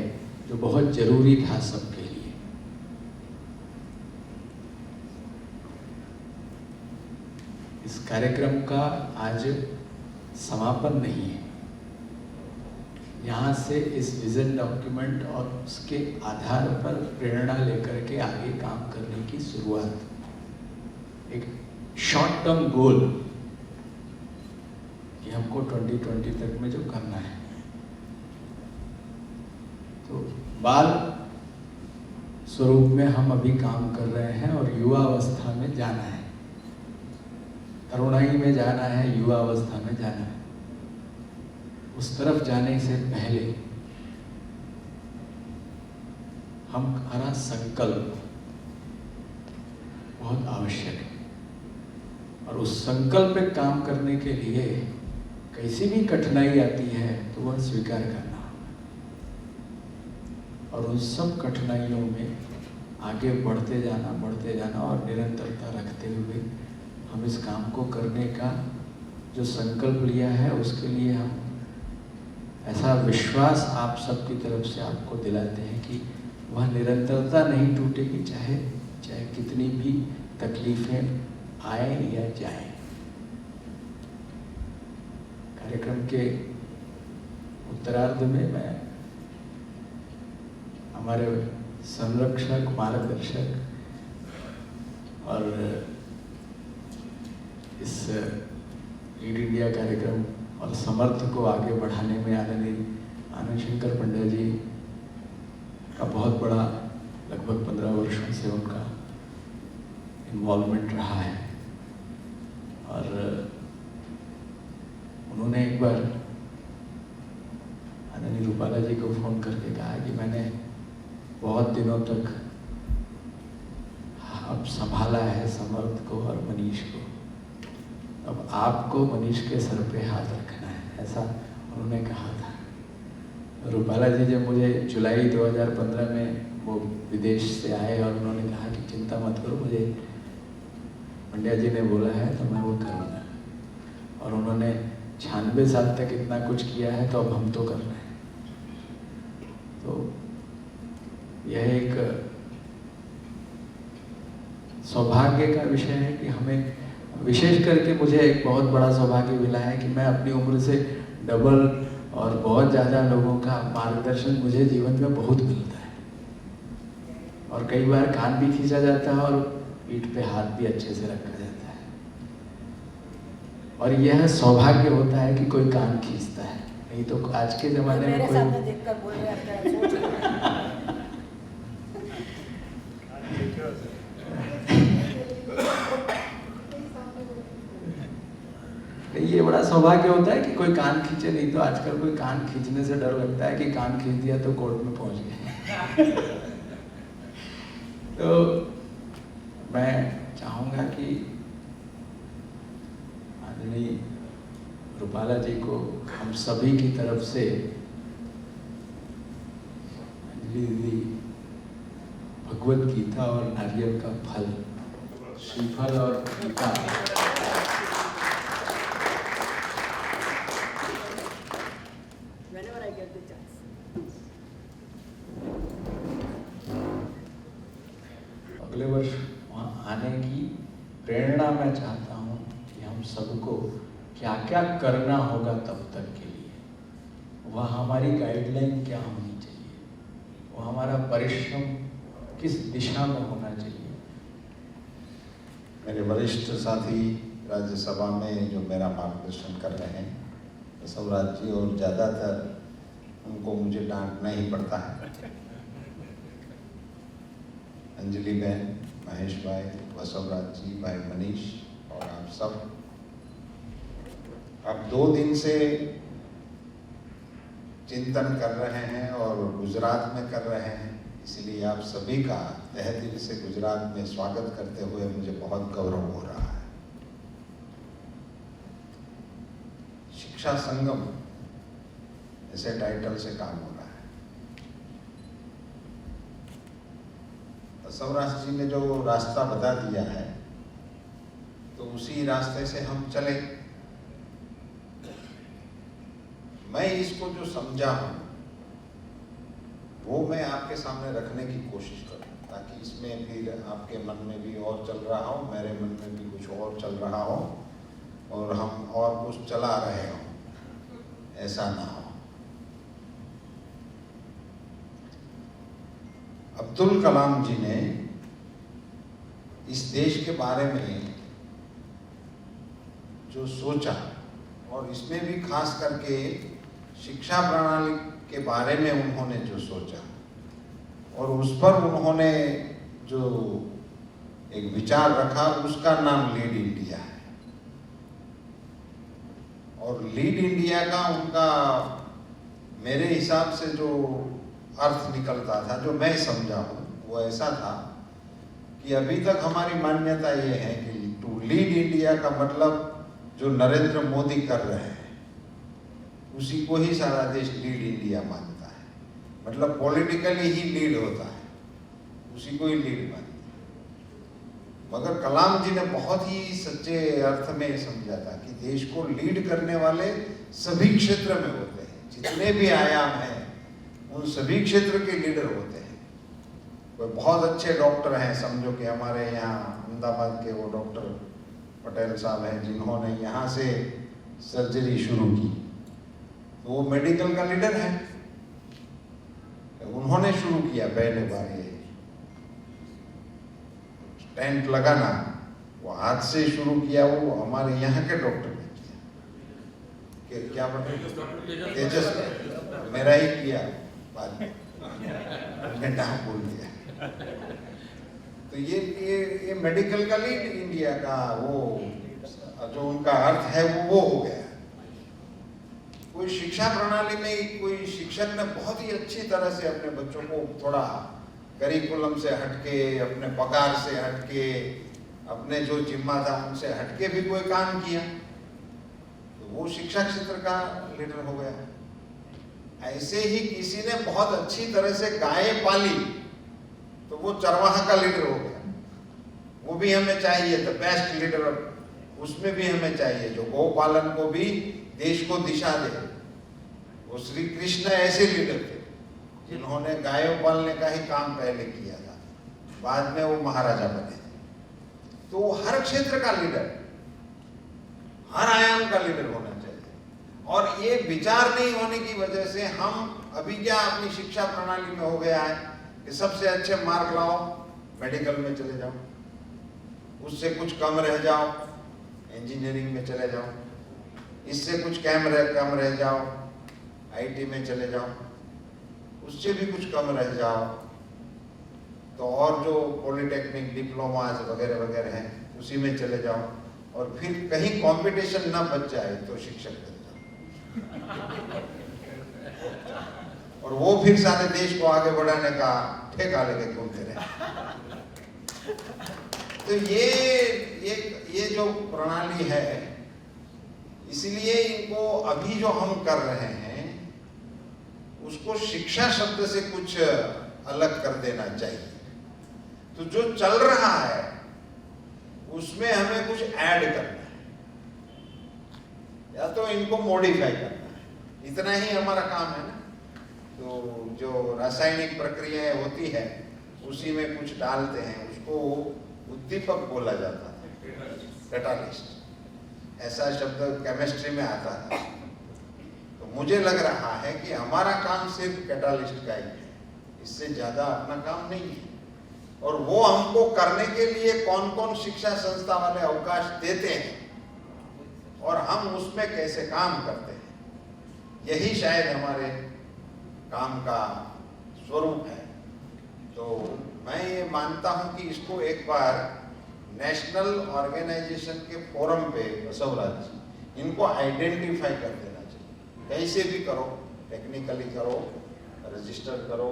S2: जो बहुत जरूरी था सबके लिए। इस कार्यक्रम का आज समापन नहीं है, यहाँ से इस विजन डॉक्यूमेंट और उसके आधार पर प्रेरणा लेकर के आगे काम करने की शुरुआत, एक शॉर्ट टर्म गोल कि हमको 2020 तक में जो करना है। तो बाल स्वरूप में हम अभी काम कर रहे हैं और युवा अवस्था में जाना है, तरुणाई में जाना है, युवा अवस्था में जाना है। उस तरफ जाने से पहले हमारा संकल्प बहुत आवश्यक है, और उस संकल्प पे काम करने के लिए कैसी भी कठिनाई आती है तो वह स्वीकार करना होगा, और उन सब कठिनाइयों में आगे बढ़ते जाना और निरंतरता रखते हुए हम इस काम को करने का जो संकल्प लिया है उसके लिए हम ऐसा विश्वास आप सबकी तरफ से आपको दिलाते हैं कि वह निरंतरता नहीं टूटेगी, चाहे कितनी भी तकलीफें आए या जाए। कार्यक्रम के उत्तरार्ध में मैं हमारे संरक्षक, मार्गदर्शक और इस लीड इंडिया कार्यक्रम और समर्थ को आगे बढ़ाने में आदरणीय आनंद शंकर पंड्या जी का बहुत बड़ा, लगभग 15 वर्षों से उनका इन्वॉल्वमेंट रहा है। और उन्होंने एक बार आदरणीय रूपाला जी को फ़ोन करके कहा कि मैंने बहुत दिनों तक अब संभाला है समर्थ को और मनीष को, अब आपको मनीष के सर पे हाथ रखना है, ऐसा उन्होंने कहा था। रूपाला जी जब मुझे जुलाई 2015 में वो विदेश से आए और उन्होंने कहा कि चिंता मत करो, मुझे पंड्या जी ने बोला है तो मैं वो करूँगा, और उन्होंने 96 साल तक इतना कुछ किया है तो अब हम तो कर रहे हैं। तो यह एक सौभाग्य का विषय है कि हमें, विशेष करके मुझे एक बहुत बड़ा सौभाग्य मिला है कि मैं अपनी उम्र से डबल और बहुत ज़्यादा लोगों का मार्गदर्शन मुझे जीवन में बहुत मिलता है, और कई बार कान भी खींचा जाता है और पीठ पे हाथ भी अच्छे से रखा जाता है, और यह सौभाग्य होता है कि कोई कान खींचता है, नहीं तो आज के ज़माने में कोई
S8: देखकर बोल रहे
S2: ये बड़ा सौभाग्य होता है कि कोई कान खींचे, नहीं तो आजकल कोई कान खींचने से डर लगता है कि कान खींच दिया तो कोर्ट में पहुंच गए। तो मैं चाहूँगा कि आदरणीय रूपाला जी को हम सभी की तरफ से अंजलि दीदी भगवत गीता और नारियल का फल, श्रीफल और Gita
S8: whenever I get the chance.
S2: अगले वर्ष वहाँ आने की प्रेरणा मैं चाहता हूँ कि हम सबको क्या क्या करना होगा तब तक के लिए, वह हमारी गाइडलाइन क्या होनी चाहिए, वो हमारा परिश्रम किस दिशा में होना चाहिए।
S9: मेरे वरिष्ठ साथी राज्यसभा में जो मेरा मार्गदर्शन कर रहे हैं बसवराज जी, और ज़्यादातर उनको मुझे डांटना ही पड़ता है, अंजलि बहन, महेश भाई, बसवराज जी, भाई मनीष और आप सब, अब 2 दिन से चिंतन कर रहे हैं और गुजरात में कर रहे हैं, इसलिए आप सभी का तहे दिल से गुजरात में स्वागत करते हुए मुझे बहुत गौरव हो रहा है। शिक्षा संगम ऐसे टाइटल से काम हो रहा है। बसवराज जी ने जो रास्ता बता दिया है तो उसी रास्ते से हम चले। मैं इसको जो समझा हूँ वो मैं आपके सामने रखने की कोशिश करूँ, ताकि इसमें फिर आपके मन में भी और चल रहा हो, मेरे मन में भी कुछ और चल रहा हो और हम और कुछ चला रहे हो, ऐसा ना हो। अब्दुल कलाम जी ने इस देश के बारे में जो सोचा, और इसमें भी खास करके शिक्षा प्रणाली के बारे में उन्होंने जो सोचा और उस पर उन्होंने जो एक विचार रखा, उसका नाम लीड इंडिया है। और लीड इंडिया का उनका मेरे हिसाब से जो अर्थ निकलता था, जो मैं समझा हूँ, वो ऐसा था कि अभी तक हमारी मान्यता ये है कि टू लीड इंडिया का मतलब जो नरेंद्र मोदी कर रहे हैं उसी को ही सारा देश लीड इंडिया मानता है। मतलब पॉलिटिकली ही लीड होता है, उसी को ही लीड मानता है। मगर कलाम जी ने बहुत ही सच्चे अर्थ में समझा था कि देश को लीड करने वाले सभी क्षेत्र में होते हैं, जितने भी आयाम हैं उन सभी क्षेत्र के लीडर होते हैं। कोई बहुत अच्छे डॉक्टर हैं, समझो कि हमारे यहाँ अहमदाबाद के वो डॉक्टर पटेल साहब हैं जिन्होंने यहाँ से सर्जरी शुरू की, तो वो मेडिकल का लीडर है। उन्होंने शुरू किया पहले बार ये टेंट लगाना, वो हाथ से शुरू किया, वो हमारे यहाँ के डॉक्टर ने किया। क्या बताइए, तेजस ने, मेरा ही किया बाद में, मैंने नाम बोल दिया। तो ये मेडिकल का लीड इंडिया का वो जो उनका अर्थ है वो हो गया। कोई शिक्षा प्रणाली में कोई शिक्षक ने बहुत ही अच्छी तरह से अपने बच्चों को थोड़ा करिकुलम से हटके, अपने पगार से हटके, अपने जो जिम्मा था उनसे हटके भी कोई काम किया, तो वो शिक्षा क्षेत्र का लीडर हो गया। ऐसे ही किसी ने बहुत अच्छी तरह से गायें पाली तो वो चरवाहा का लीडर हो गया। वो भी हमें चाहिए, द बेस्ट लीडर उसमें भी हमें चाहिए, जो गौ पालन को भी देश को दिशा दे। वो श्री कृष्ण ऐसे लीडर थे जिन्होंने गायों पालने का ही काम पहले किया था, बाद में वो महाराजा बने थे। तो वो हर क्षेत्र का लीडर, हर आयाम का लीडर होना चाहिए। और ये विचार नहीं होने की वजह से हम अभी क्या अपनी शिक्षा प्रणाली में हो गया है कि सबसे अच्छे मार्क लाओ, मेडिकल में चले जाओ, उससे कुछ कम रह जाओ, इंजीनियरिंग में चले जाओ, इससे कुछ कम रह जाओ, आईटी में चले जाओ, उससे भी कुछ कम रह जाओ तो और जो पॉलिटेक्निक डिप्लोमाज वगैरह वगैरह हैं उसी में चले जाओ, और फिर कहीं कंपटीशन ना बच जाए तो शिक्षक बन जाओ। और वो फिर सारे देश को आगे बढ़ाने का ठेका लेके घूमते रहे। तो ये जो प्रणाली है, इसलिए इनको अभी जो हम कर रहे हैं उसको शिक्षा शब्द से कुछ अलग कर देना चाहिए। तो जो चल रहा है उसमें हमें कुछ ऐड करना है या तो इनको मॉडिफाई करना है, इतना ही हमारा काम है ना। तो जो रासायनिक प्रक्रियाएं होती है उसी में कुछ डालते हैं, उसको उद्दीपक बोला जाता है, कैटालिस्ट, ऐसा शब्द केमिस्ट्री में आता है। तो मुझे लग रहा है कि हमारा काम सिर्फ कैटालिस्ट का ही है, इससे ज्यादा अपना काम नहीं है। और वो हमको करने के लिए कौन कौन शिक्षा संस्था वाले अवकाश देते हैं और हम उसमें कैसे काम करते हैं, यही शायद हमारे काम का स्वरूप है। तो मैं ये मानता हूं कि इसको एक बार नेशनल ऑर्गेनाइजेशन के फोरम पे बसवराज जी इनको आइडेंटिफाई कर देना चाहिए। कैसे भी करो, टेक्निकली करो, रजिस्टर करो,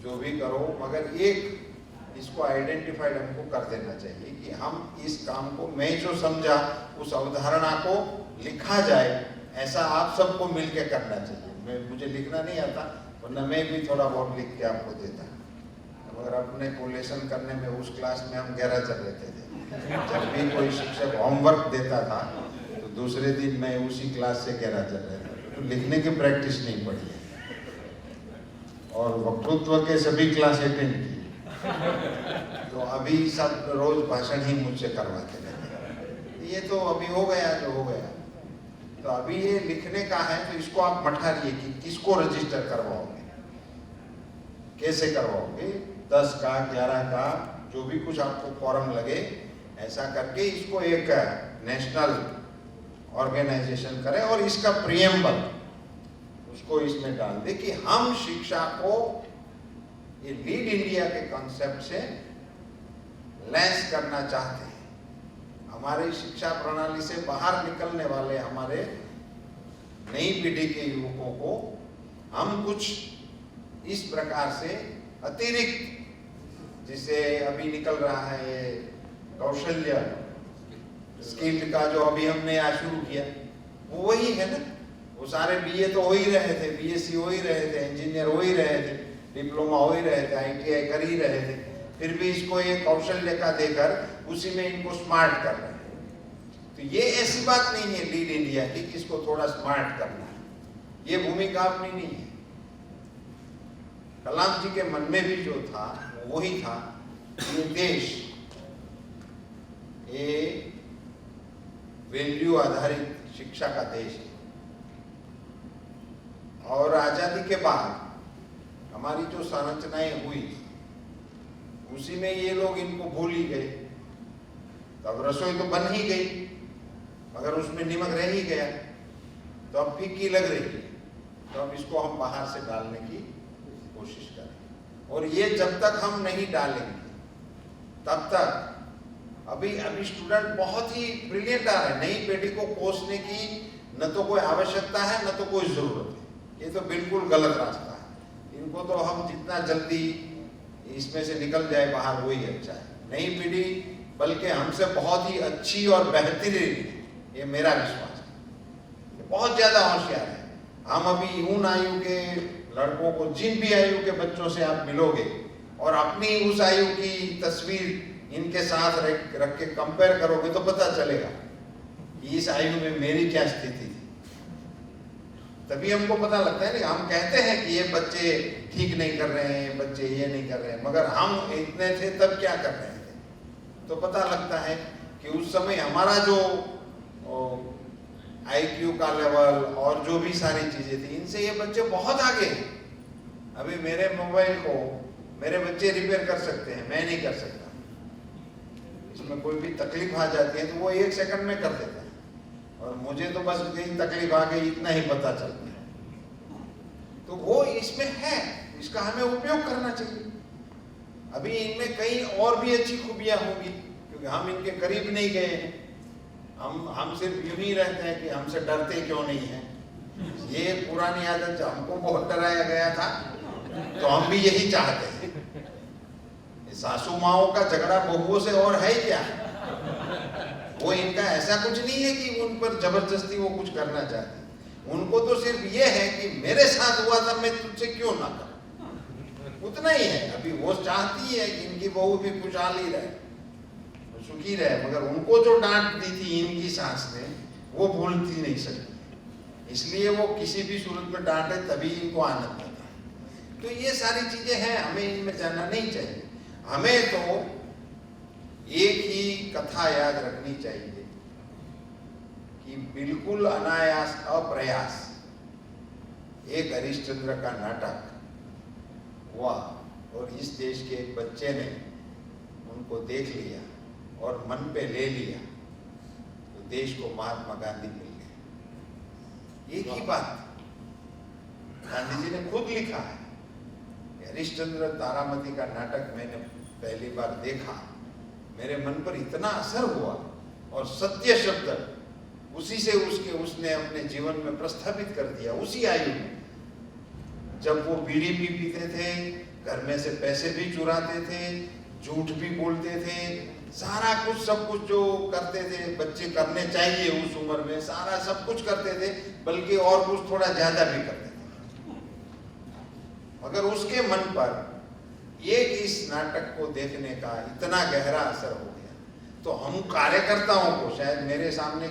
S9: जो भी करो, मगर एक इसको आइडेंटिफाइड हमको कर देना चाहिए कि हम इस काम को, मैं जो समझा उस अवधारणा को लिखा जाए, ऐसा आप सबको मिलकर करना चाहिए। मुझे लिखना नहीं आता, वरना मैं भी थोड़ा बहुत लिख के आपको देता। मगर अपने कोलेशन करने में उस क्लास में हम गैरहाजिर रहते थे। जब भी कोई शिक्षक होमवर्क देता था तो दूसरे दिन मैं उसी क्लास से गैरहाजिर रहता था। तो लिखने की प्रैक्टिस नहीं पड़ी है और वक्तृत्व के सभी क्लास अटेंड की। तो अभी सब रोज भाषण ही मुझसे करवाते रहते। ये तो अभी हो गया जो हो गया। तो अभी ये लिखने का है तो इसको आप मठारिए कि किसको रजिस्टर करवाओगे, कैसे करवाओगे, 10 का 11 का जो भी कुछ आपको फॉर्म लगे, ऐसा करके इसको एक नेशनल ऑर्गेनाइजेशन करें और इसका प्रियम्बल उसको इसमें डाल दे कि हम शिक्षा को ये लीड इंडिया के कॉन्सेप्ट से लैस करना चाहते हैं। हमारी शिक्षा प्रणाली से बाहर निकलने वाले हमारे नई पीढ़ी के युवकों को हम कुछ इस प्रकार से अतिरिक्त, जिसे अभी निकल रहा है ये कौशल्य स्किल्ड का जो अभी हमने आज शुरू किया, वो वही है ना। वो सारे बीए तो हो ही रहे थे, बीएससी हो ही रहे थे, इंजीनियर हो ही रहे थे, डिप्लोमा हो ही रहे थे, आईटीआई कर ही रहे थे, फिर भी इसको ये कौशल्य का देकर उसी में इनको स्मार्ट कर रहे हैं। तो ये ऐसी बात नहीं है लीड इंडिया की कि इसको थोड़ा स्मार्ट करना है, ये भूमिका अपनी नहीं है। कलाम जी के मन में भी जो था वही था, ये देश ये वैल्यू आधारित शिक्षा का देश है। और आजादी के बाद हमारी जो संरचनाएं हुई उसी में ये लोग इनको भूल ही गए। तो अब रसोई तो बन ही गई मगर उसमें नमक रह ही गया, तो अब फीकी लग रही है, तो अब इसको हम बाहर से डालने की कोशिश करें। और ये जब तक हम नहीं डालेंगे तब तक अभी स्टूडेंट बहुत ही ब्रिलियंट आ रहे हैं। नई पीढ़ी को कोसने की न तो कोई आवश्यकता है न तो कोई जरूरत है। ये तो बिल्कुल गलत रास्ता है। इनको तो हम जितना जल्दी इसमें से निकल जाए बाहर वही अच्छा है। नई पीढ़ी बल्कि हमसे बहुत ही अच्छी और बेहतरीन है, ये मेरा विश्वास है। बहुत ज्यादा होशियार है। हम अभी उन आयु के लड़कों को, जिन भी आयु के बच्चों से आप मिलोगे और अपनी उस आयु की तस्वीर इनके साथ रख के कंपेयर करोगे तो पता चलेगा कि इस आयु में मेरी क्या स्थिति थी। तभी हमको पता लगता है ना। हम कहते हैं कि ये बच्चे ठीक नहीं कर रहे हैं, बच्चे ये नहीं कर रहे हैं, मगर हम इतने थे तब क्या कर रहे थे, तो पता लगता है कि उस समय हमारा जो IQ का लेवल और जो भी सारी चीजें थी, इनसे ये बच्चे बहुत आगे हैं। अभी मेरे मोबाइल को मेरे बच्चे रिपेयर कर सकते हैं, मैं नहीं कर सकता। इसमें कोई भी तकलीफ आ जाती है तो वो 1 सेकंड में कर देता है, और मुझे तो बस यही तकलीफ आ गई इतना ही पता चलता है। तो वो इसमें है, इसका हमें उपयोग करना चाहिए। अभी इनमें कई और भी अच्छी खूबियां होंगी क्योंकि हम इनके करीब नहीं गए हैं। हम सिर्फ यूं ही रहते हैं कि हमसे डरते क्यों नहीं है। ये पुरानी आदत, हमको बहुत डराया गया था तो हम भी यही चाहते हैं। सासू माओं का झगड़ा बहुओं से और है क्या? वो इनका ऐसा कुछ नहीं है कि उन पर जबरदस्ती वो कुछ करना चाहते। उनको तो सिर्फ ये है कि मेरे साथ हुआ था मैं तुझसे क्यों ना करूं, उतना ही है। अभी वो चाहती है कि इनकी बहू भी खुशहाली रहे, सुखी रहे, मगर उनको जो डांट दी थी इनकी सास ने वो भूलती नहीं सकती। इसलिए वो किसी भी सूरत में डांटे तभी इनको आनंद आता है। तो ये सारी चीजें हैं, हमें इनमें जाना नहीं चाहिए। हमें तो एक ही कथा याद रखनी चाहिए कि बिल्कुल अनायास अप्रयास एक हरिश्चंद्र का नाटक हुआ और इस देश के एक बच्चे ने उनको देख लिया और मन पे ले लिया, तो देश को महात्मा गांधी मिल गए। एक ही बात गांधी जी ने खुद लिखा है। हरिश्चंद्र तारामती का नाटक मैंने पहली बार देखा, मेरे मन पर इतना असर हुआ और सत्य शब्द उसी से उसने अपने जीवन में प्रस्थापित कर दिया। उसी आयु में जब वो बीड़ी भी पीते थे, घर में से पैसे भी चुराते थे, झूठ भी बोलते थे, सारा कुछ सब कुछ जो करते थे बच्चे करने चाहिए उस उम्र में, सारा सब कुछ करते थे, बल्कि और कुछ थोड़ा ज्यादा भी करते थे। मगर उसके मन पर ये इस नाटक को देखने का इतना गहरा असर हो गया। तो हम कार्यकर्ताओं को, शायद मेरे सामने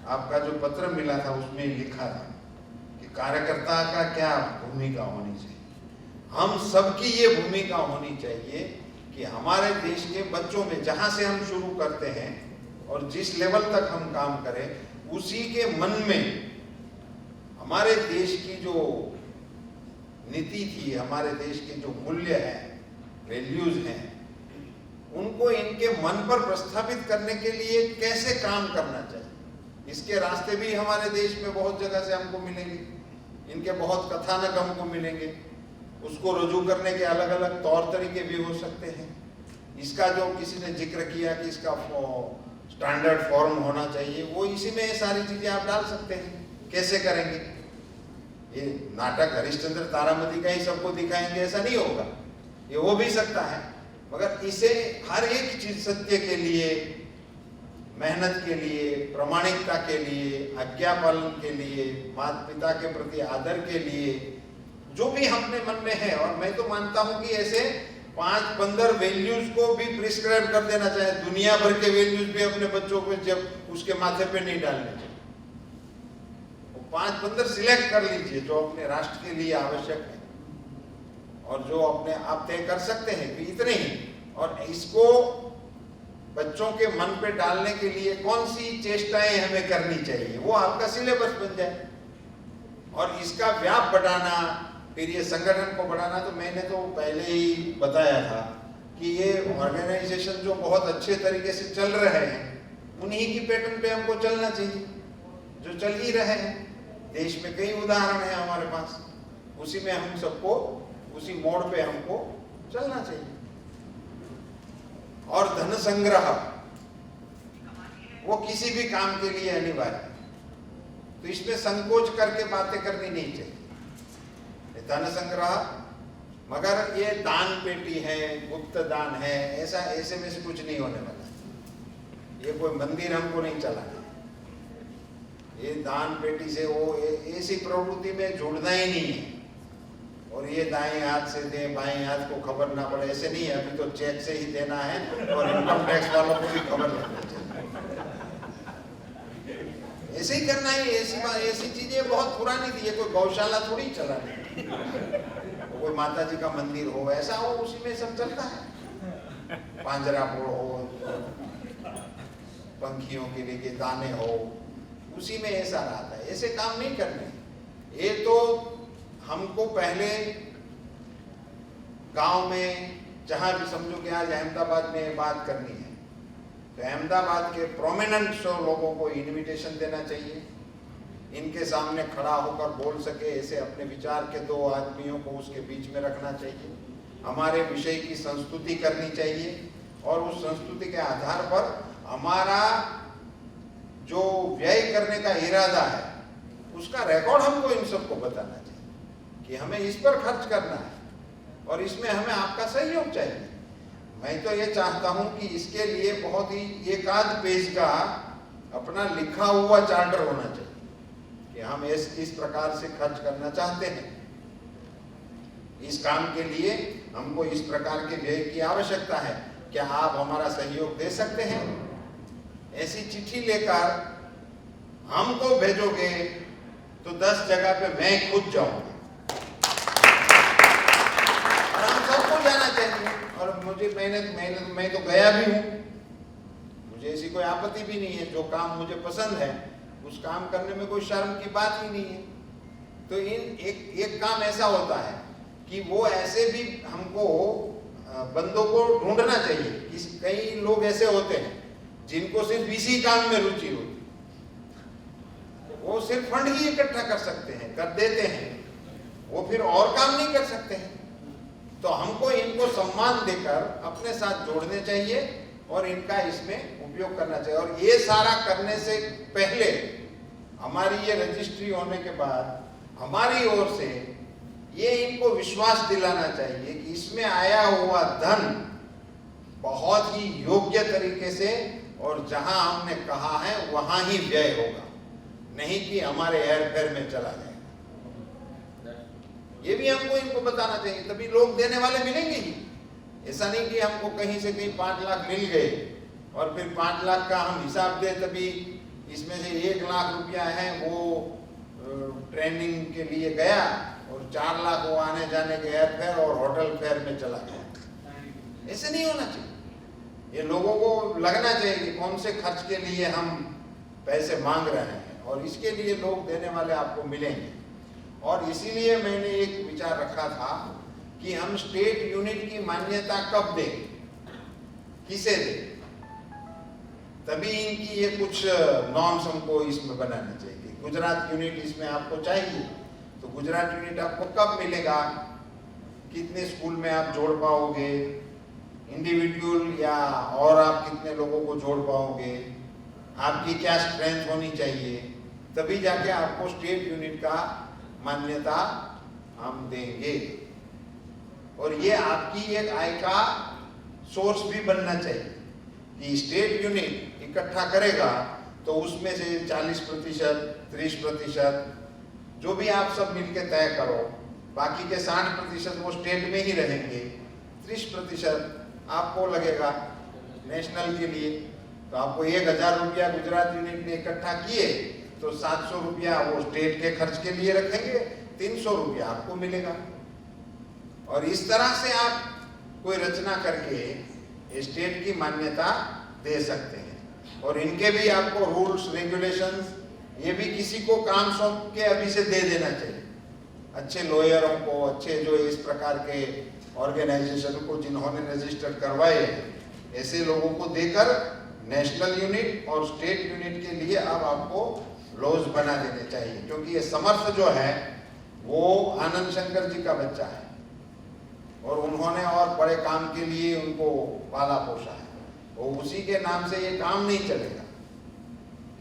S9: आपका जो पत्र मिला था उसमें लिखा था कि कार्यकर्ता का क्या भूमिका होनी चाहिए। हम सबकी ये भूमिका होनी चाहिए कि हमारे देश के बच्चों में, जहां से हम शुरू करते हैं और जिस लेवल तक हम काम करें, उसी के मन में हमारे देश की जो नीति थी, हमारे देश के जो मूल्य हैं, वैल्यूज हैं, उनको इनके मन पर प्रस्थापित करने के लिए कैसे काम करना चाहिए। इसके रास्ते भी हमारे देश में बहुत जगह से हमको मिलेंगे, इनके बहुत कथानक हमको मिलेंगे, उसको रजू करने के अलग अलग तौर तरीके भी हो सकते हैं। इसका जो किसी ने जिक्र किया कि इसका स्टैंडर्ड फॉर्म होना चाहिए, वो इसी में सारी चीजें आप डाल सकते हैं। कैसे करेंगे? ये नाटक हरिश्चंद्र तारामती का ही सबको दिखाएंगे ऐसा नहीं होगा, ये हो भी सकता है, मगर इसे हर एक चीज सत्य के लिए, मेहनत के लिए, प्रामाणिकता के लिए, आज्ञा पालन के लिए, माता पिता के प्रति आदर के लिए, जो भी अपने मन में है। और मैं तो मानता हूं कि ऐसे 5-15 वैल्यूज को भी प्रिस्क्राइब कर देना चाहिए। दुनिया भर के वैल्यूज भी अपने बच्चों को जब उसके माथे पे नहीं डालने चाहिए, 5-15 सिलेक्ट कर लीजिए जो अपने राष्ट्र के लिए आवश्यक है और जो अपने आप तय कर सकते हैं कि इतने ही। और इसको बच्चों के मन पे डालने के लिए कौन सी चेष्टाएं हमें करनी चाहिए, वो आपका सिलेबस बन जाए। और इसका व्याप बढ़ाना, फिर ये संगठन को बढ़ाना, तो मैंने तो पहले ही बताया था कि ये ऑर्गेनाइजेशन जो बहुत अच्छे तरीके से चल रहे हैं, उन्हीं की पैटर्न पे हमको चलना चाहिए, जो चल ही रहे हैं। देश में कई उदाहरण हैं हमारे पास, उसी में हम सबको, उसी मोड़ पे हमको चलना चाहिए। और धन संग्रह वो किसी भी काम के लिए अनिवार्य है, तो इसमें संकोच करके बातें करनी नहीं चाहिए। धन संग्रह, मगर ये दान पेटी है, गुप्त दान है, ऐसा ऐसे में से कुछ नहीं होने वाला। ये कोई मंदिर हमको नहीं चलाना, ये दान पेटी से वो ऐसी प्रवृत्ति में जुड़ना ही नहीं है। और ये दाएं हाथ से दे, बाएं हाथ को खबर ना पड़े, ऐसे नहीं है। अभी तो चेक से ही देना है और इनकम टैक्स वालों को भी खबर लगना चाहिए, ऐसे ही करना है। ऐसी चीजें बहुत पुरानी थी, ये कोई गौशाला थोड़ी चला नहीं, कोई माता जी का मंदिर हो, ऐसा हो, उसी में सब चलता है। पांजरा फोड़ हो, पंखियों के लिए दाने हो, उसी में ऐसा रहता है। ऐसे काम नहीं करने। ये तो हमको पहले गांव में, जहां भी समझो कि आज अहमदाबाद में बात करनी है, तो अहमदाबाद के प्रोमिनेंट 100 लोगों को इनविटेशन देना चाहिए, इनके सामने खड़ा होकर बोल सके, ऐसे अपने विचार के 2 आदमियों को उसके बीच में रखना चाहिए। हमारे विषय की संस्तुति करनी चाहिए और उस संस्तुति के आधार पर हमारा जो व्यय करने का इरादा है उसका रिकॉर्ड हमको इन सबको बताना चाहिए कि हमें इस पर खर्च करना है और इसमें हमें आपका सहयोग चाहिए। मैं तो ये चाहता हूं कि इसके लिए बहुत ही 1 पेज का अपना लिखा हुआ चार्टर होना चाहिए कि हम इस प्रकार से खर्च करना चाहते हैं, इस काम के लिए हमको इस प्रकार के व्यय की आवश्यकता है, क्या आप हमारा सहयोग दे सकते हैं? ऐसी चिट्ठी लेकर हमको भेजोगे तो 10 जगह पे मैं खुद जाऊंगा और हम सबको जाना चाहिए। और मैं तो गया भी हूँ, मुझे ऐसी कोई आपत्ति भी नहीं है। जो काम मुझे पसंद है उस काम करने में कोई शर्म की बात ही नहीं है। तो एक काम ऐसा होता है कि वो ऐसे भी हमको बंदों को ढूंढना चाहिए। कई लोग ऐसे होते हैं जिनको सिर्फ इसी काम में रुचि होती, वो सिर्फ फंड ही इकट्ठा कर सकते हैं, कर देते हैं, वो फिर और काम नहीं कर सकते हैं। तो हमको इनको सम्मान देकर अपने साथ जोड़ने चाहिए और इनका इसमें उपयोग करना चाहिए। और ये सारा करने से पहले हमारी ये रजिस्ट्री होने के बाद हमारी ओर से ये इनको विश्वास दिलाना चाहिए कि इसमें आया हुआ धन बहुत ही योग्य तरीके से और जहां हमने कहा है वहां ही व्यय होगा, नहीं कि हमारे हेर फेर में चला जाएगा। ये भी हमको इनको बताना चाहिए, तभी लोग देने वाले मिलेंगे ही। ऐसा नहीं कि हमको कहीं से कहीं 5 लाख मिल गए और फिर 5 लाख का हम हिसाब दे, तभी इसमें से 1 लाख रुपया है वो ट्रेनिंग के लिए गया और 4 लाख वो आने जाने के एयरफेयर और होटल फेयर में चला गया। ऐसे नहीं होना चाहिए। ये लोगों को लगना चाहिए कि कौन से खर्च के लिए हम पैसे मांग रहे हैं और इसके लिए लोग देने वाले आपको मिलेंगे। और इसीलिए मैंने एक विचार रखा था कि हम स्टेट यूनिट की मान्यता कब दें, किसे दें, तभी इनकी ये कुछ नॉर्म्स हमको इसमें बनाना चाहिए। गुजरात यूनिट इसमें आपको चाहिए, तो गुजरात यूनिट आपको कब मिलेगा, कितने स्कूल में आप जोड़ पाओगे, इंडिविजुअल या और आप कितने लोगों को जोड़ पाओगे, आपकी क्या स्ट्रेंथ होनी चाहिए, तभी जाके आपको स्टेट यूनिट का मान्यता हम देंगे। और ये आपकी एक आय का सोर्स भी बनना चाहिए कि स्टेट यूनिट इकट्ठा करेगा तो उसमें से 40%, 30% जो भी आप सब मिलके तय करो, बाकी के 60% वो स्टेट में ही रहेंगे, 30% आपको लगेगा नेशनल के लिए। तो आपको 1000 रुपया गुजरात यूनिट ने इकट्ठा किए तो 700 रुपया वो स्टेट के खर्च के लिए रखेंगे, 300 रुपया आपको मिलेगा। और इस तरह से आप कोई रचना करके स्टेट की मान्यता दे सकते हैं। और इनके भी आपको रूल्स रेगुलेशंस, ये भी किसी को काम सौंप के अभी से दे देना चाहिए। अच्छे लॉयरों को, अच्छे जो इस प्रकार के ऑर्गेनाइजेशन को जिन्होंने रजिस्टर करवाए हैं, ऐसे लोगों को देकर नेशनल यूनिट और स्टेट यूनिट के लिए अब आपको लॉज बना देने चाहिए। क्योंकि ये समर्थ जो है वो आनंद शंकर जी का बच्चा है और उन्होंने और बड़े काम के लिए उनको पाला पोसा है, वो उसी के नाम से ये काम नहीं चलेगा।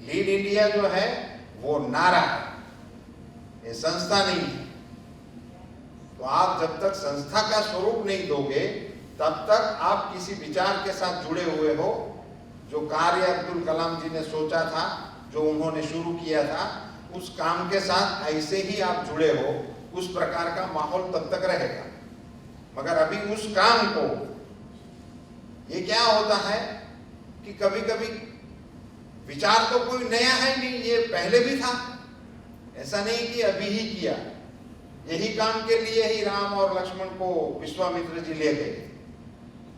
S9: लीड इंडिया जो है वो नारा है, ये संस्था नहीं है। तो आप जब तक संस्था का स्वरूप नहीं दोगे तब तक आप किसी विचार के साथ जुड़े हुए हो। जो कार्य अब्दुल कलाम जी ने सोचा था, जो उन्होंने शुरू किया था, उस काम के साथ ऐसे ही आप जुड़े हो, उस प्रकार का माहौल तब तक रहेगा। मगर अभी उस काम को, ये क्या होता है कि कभी कभी विचार तो कोई नया है नहीं, ये पहले भी था, ऐसा नहीं कि अभी ही किया। यही काम के लिए ही राम और लक्ष्मण को विश्वामित्र जी ले गए,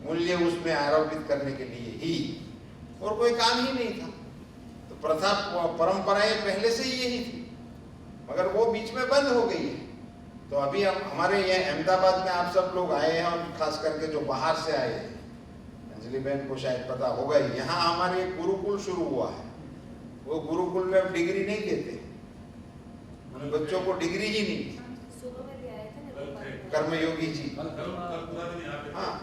S9: मूल्य उसमें आरोपित करने के लिए ही, और कोई काम ही नहीं था। तो प्रथा परंपराएं पहले से ही यही थी, मगर वो बीच में बंद हो गई है। तो अभी हम हमारे ये अहमदाबाद में आप सब लोग आए हैं, और खास करके जो बाहर से आए हैं, अंजलि बहन को शायद पता होगा, यहाँ हमारे एक गुरुकुल शुरू हुआ है। वो गुरुकुल में अब डिग्री नहीं देते, उन बच्चों को डिग्री ही नहीं, कर्मयोगी जी। हाँ,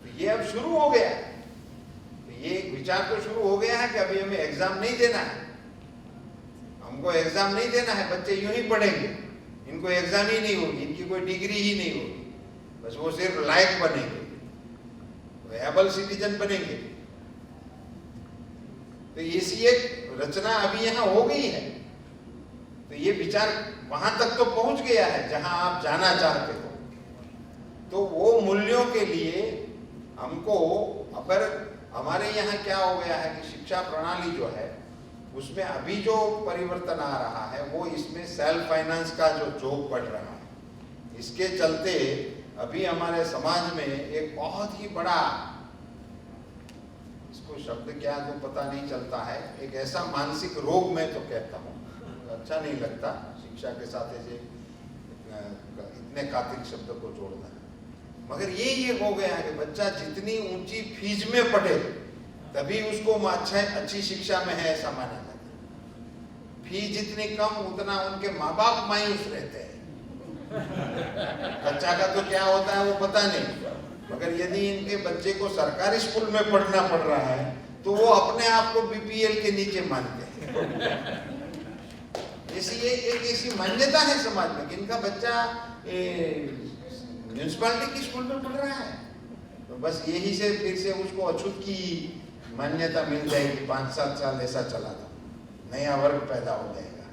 S9: तो ये अब शुरू हो गया। तो ये एक विचार तो शुरू हो गया है कि अभी हमें एग्जाम नहीं देना है, हमको एग्जाम नहीं देना है, बच्चे यूं ही पढ़ेंगे, इनको एग्जाम ही नहीं होगी, इनकी कोई डिग्री ही नहीं होगी, बस वो सिर्फ लायक बनेंगे, एबल सिटीजन बनेंगे। तो ऐसी एक रचना अभी यहाँ हो गई है। तो ये विचार वहां तक तो पहुंच गया है जहां आप जाना चाहते हो। तो वो मूल्यों के लिए हमको, अगर हमारे यहाँ क्या हो गया है कि शिक्षा प्रणाली जो है उसमें अभी जो परिवर्तन आ रहा है वो इसमें सेल्फ फाइनेंस का जो जोक बढ़ रहा है, इसके चलते अभी हमारे समाज में एक बहुत ही बड़ा, इसको शब्द क्या तो पता नहीं चलता है, एक ऐसा मानसिक रोग मैं तो कहता हूँ, अच्छा नहीं लगता शिक्षा के साथ ऐसे इतने कातिल शब्द को जोड़ना, मगर ये हो गया है कि बच्चा जितनी ऊंची फीस में पढ़े तभी उसको अच्छी शिक्षा में है, ऐसा माना जाता है। फीस जितनी कम उतना उनके माँ बाप मायूस रहते हैं। बच्चा का तो क्या होता है वो पता नहीं, मगर यदि इनके बच्चे को सरकारी स्कूल में पढ़ना पड़ रहा है तो वो अपने आप को बीपीएल के नीचे मानते हैं। ऐसी एक ऐसी मान्यता है समाज में कि इनका बच्चा म्यूनिसिपालिटी की स्कूल में पढ़ रहा है, तो बस यही से फिर से उसको अछूत की मान्यता मिल जाएगी। 5-7 साल ऐसा चला था, नया वर्ग पैदा हो जाएगा,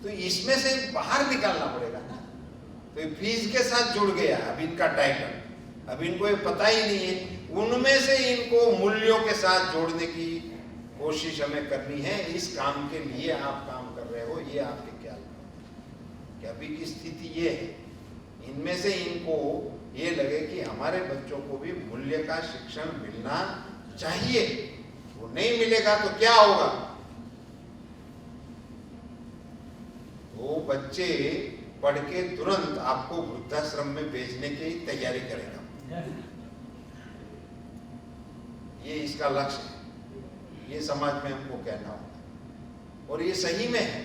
S9: तो इसमें से बाहर निकालना पड़ेगा ना। तो तो ये फीस के साथ जुड़ गया अब इनका टाइटल। अब इनको ये पता ही नहीं है, उनमें से इनको मूल्यों के साथ जोड़ने की कोशिश हमें करनी है। इस काम के लिए आप काम कर रहे हो, ये आपके क्या कि अभी की स्थिति ये है, इनमें से इनको ये लगे कि हमारे बच्चों को भी मूल्य का शिक्षण मिलना चाहिए। वो नहीं मिलेगा तो क्या होगा? वो बच्चे पढ़ के तुरंत आपको वृद्धाश्रम में भेजने की तैयारी करेगा। ये इसका लक्ष्य है, ये समाज में हमको कहना होगा और ये सही में है।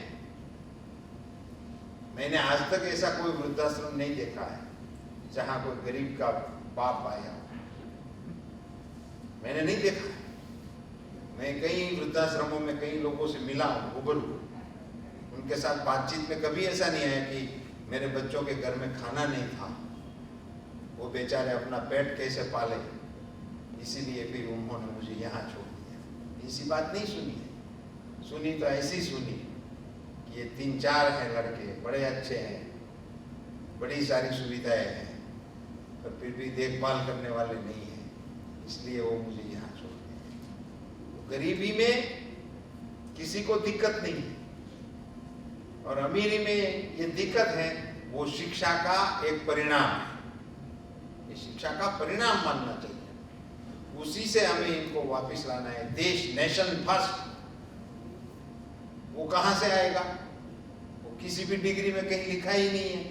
S9: मैंने आज तक ऐसा कोई वृद्धाश्रम नहीं देखा है जहां कोई गरीब का बाप आया हो, मैंने नहीं देखा। मैं कई वृद्धाश्रमों में कई लोगों से मिला हूं रूबरू, उनके साथ बातचीत में कभी ऐसा नहीं आया कि मेरे बच्चों के घर में खाना नहीं था, वो बेचारे अपना पेट कैसे पाले, इसीलिए फिर उन्होंने मुझे यहाँ छोड़ दिया। ऐसी बात नहीं सुनी है, सुनी तो ऐसी सुनी कि ये 3-4 हैं लड़के, बड़े अच्छे हैं, बड़ी सारी सुविधाएं हैं, पर फिर भी देखभाल करने वाले नहीं हैं, इसलिए वो मुझे यहाँ छोड़ दिया। गरीबी में किसी को दिक्कत नहीं है और अमीरी में ये दिक्कत है, वो शिक्षा का एक परिणाम है। ये शिक्षा का परिणाम मानना चाहिए, उसी से हमें इनको वापस लाना है। देश, नेशन फर्स्ट, वो कहां से आएगा? वो किसी भी डिग्री में कहीं लिखा ही नहीं है,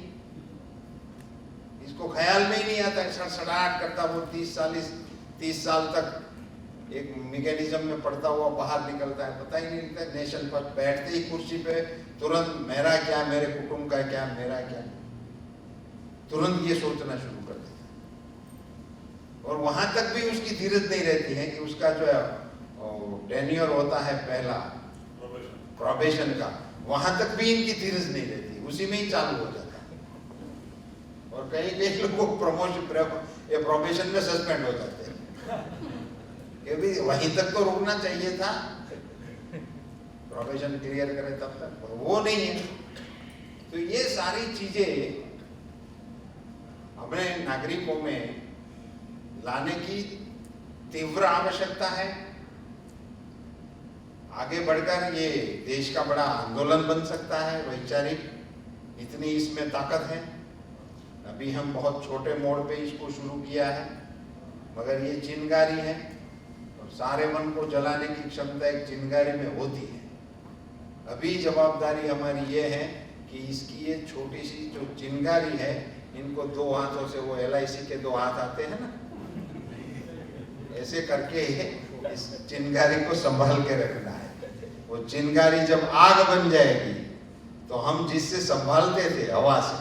S9: इसको ख्याल में ही नहीं आता, सड़सड़ाहट करता वो 30 साल तक एक मैकेनिज्म में पढ़ता हुआ बाहर निकलता है, पता ही नहीं लगता। नेशन फर्स्ट, बैठते ही कुर्सी पे तुरंत मेरा क्या, मेरे कुटुंब का क्या, मेरा क्या, तुरंत ये सोचना शुरू कर देता है। और वहां तक भी उसकी धीरज नहीं रहती है कि उसका जो टेन्योर होता है पहला प्रोबेशन का, वहां तक भी इनकी धीरज नहीं रहती, उसी में ही चालू हो जाता है। और कई लोगों को प्रोबेशन में सस्पेंड हो जाते हैं, ये भी वहीं तक तो रुकना चाहिए था, प्रोबेशन क्लियर करे तब तक, पर वो नहीं है। तो ये सारी चीजें हमें नागरिकों में लाने की तीव्र आवश्यकता है। आगे बढ़कर ये देश का बड़ा आंदोलन बन सकता है वैचारिक, इतनी इसमें ताकत है। अभी हम बहुत छोटे मोड़ पे इसको शुरू किया है, मगर ये चिंगारी है और सारे मन को जलाने की क्षमता एक चिंगारी में होती है। अभी जवाबदारी हमारी ये है कि इसकी ये छोटी सी जो चिंगारी है, इनको 2 हाथों से, वो LIC के 2 हाथ आते हैं ना, ऐसे करके इस चिंगारी को संभाल के रखना है। वो चिंगारी जब आग बन जाएगी तो हम जिससे संभालते थे हवा से,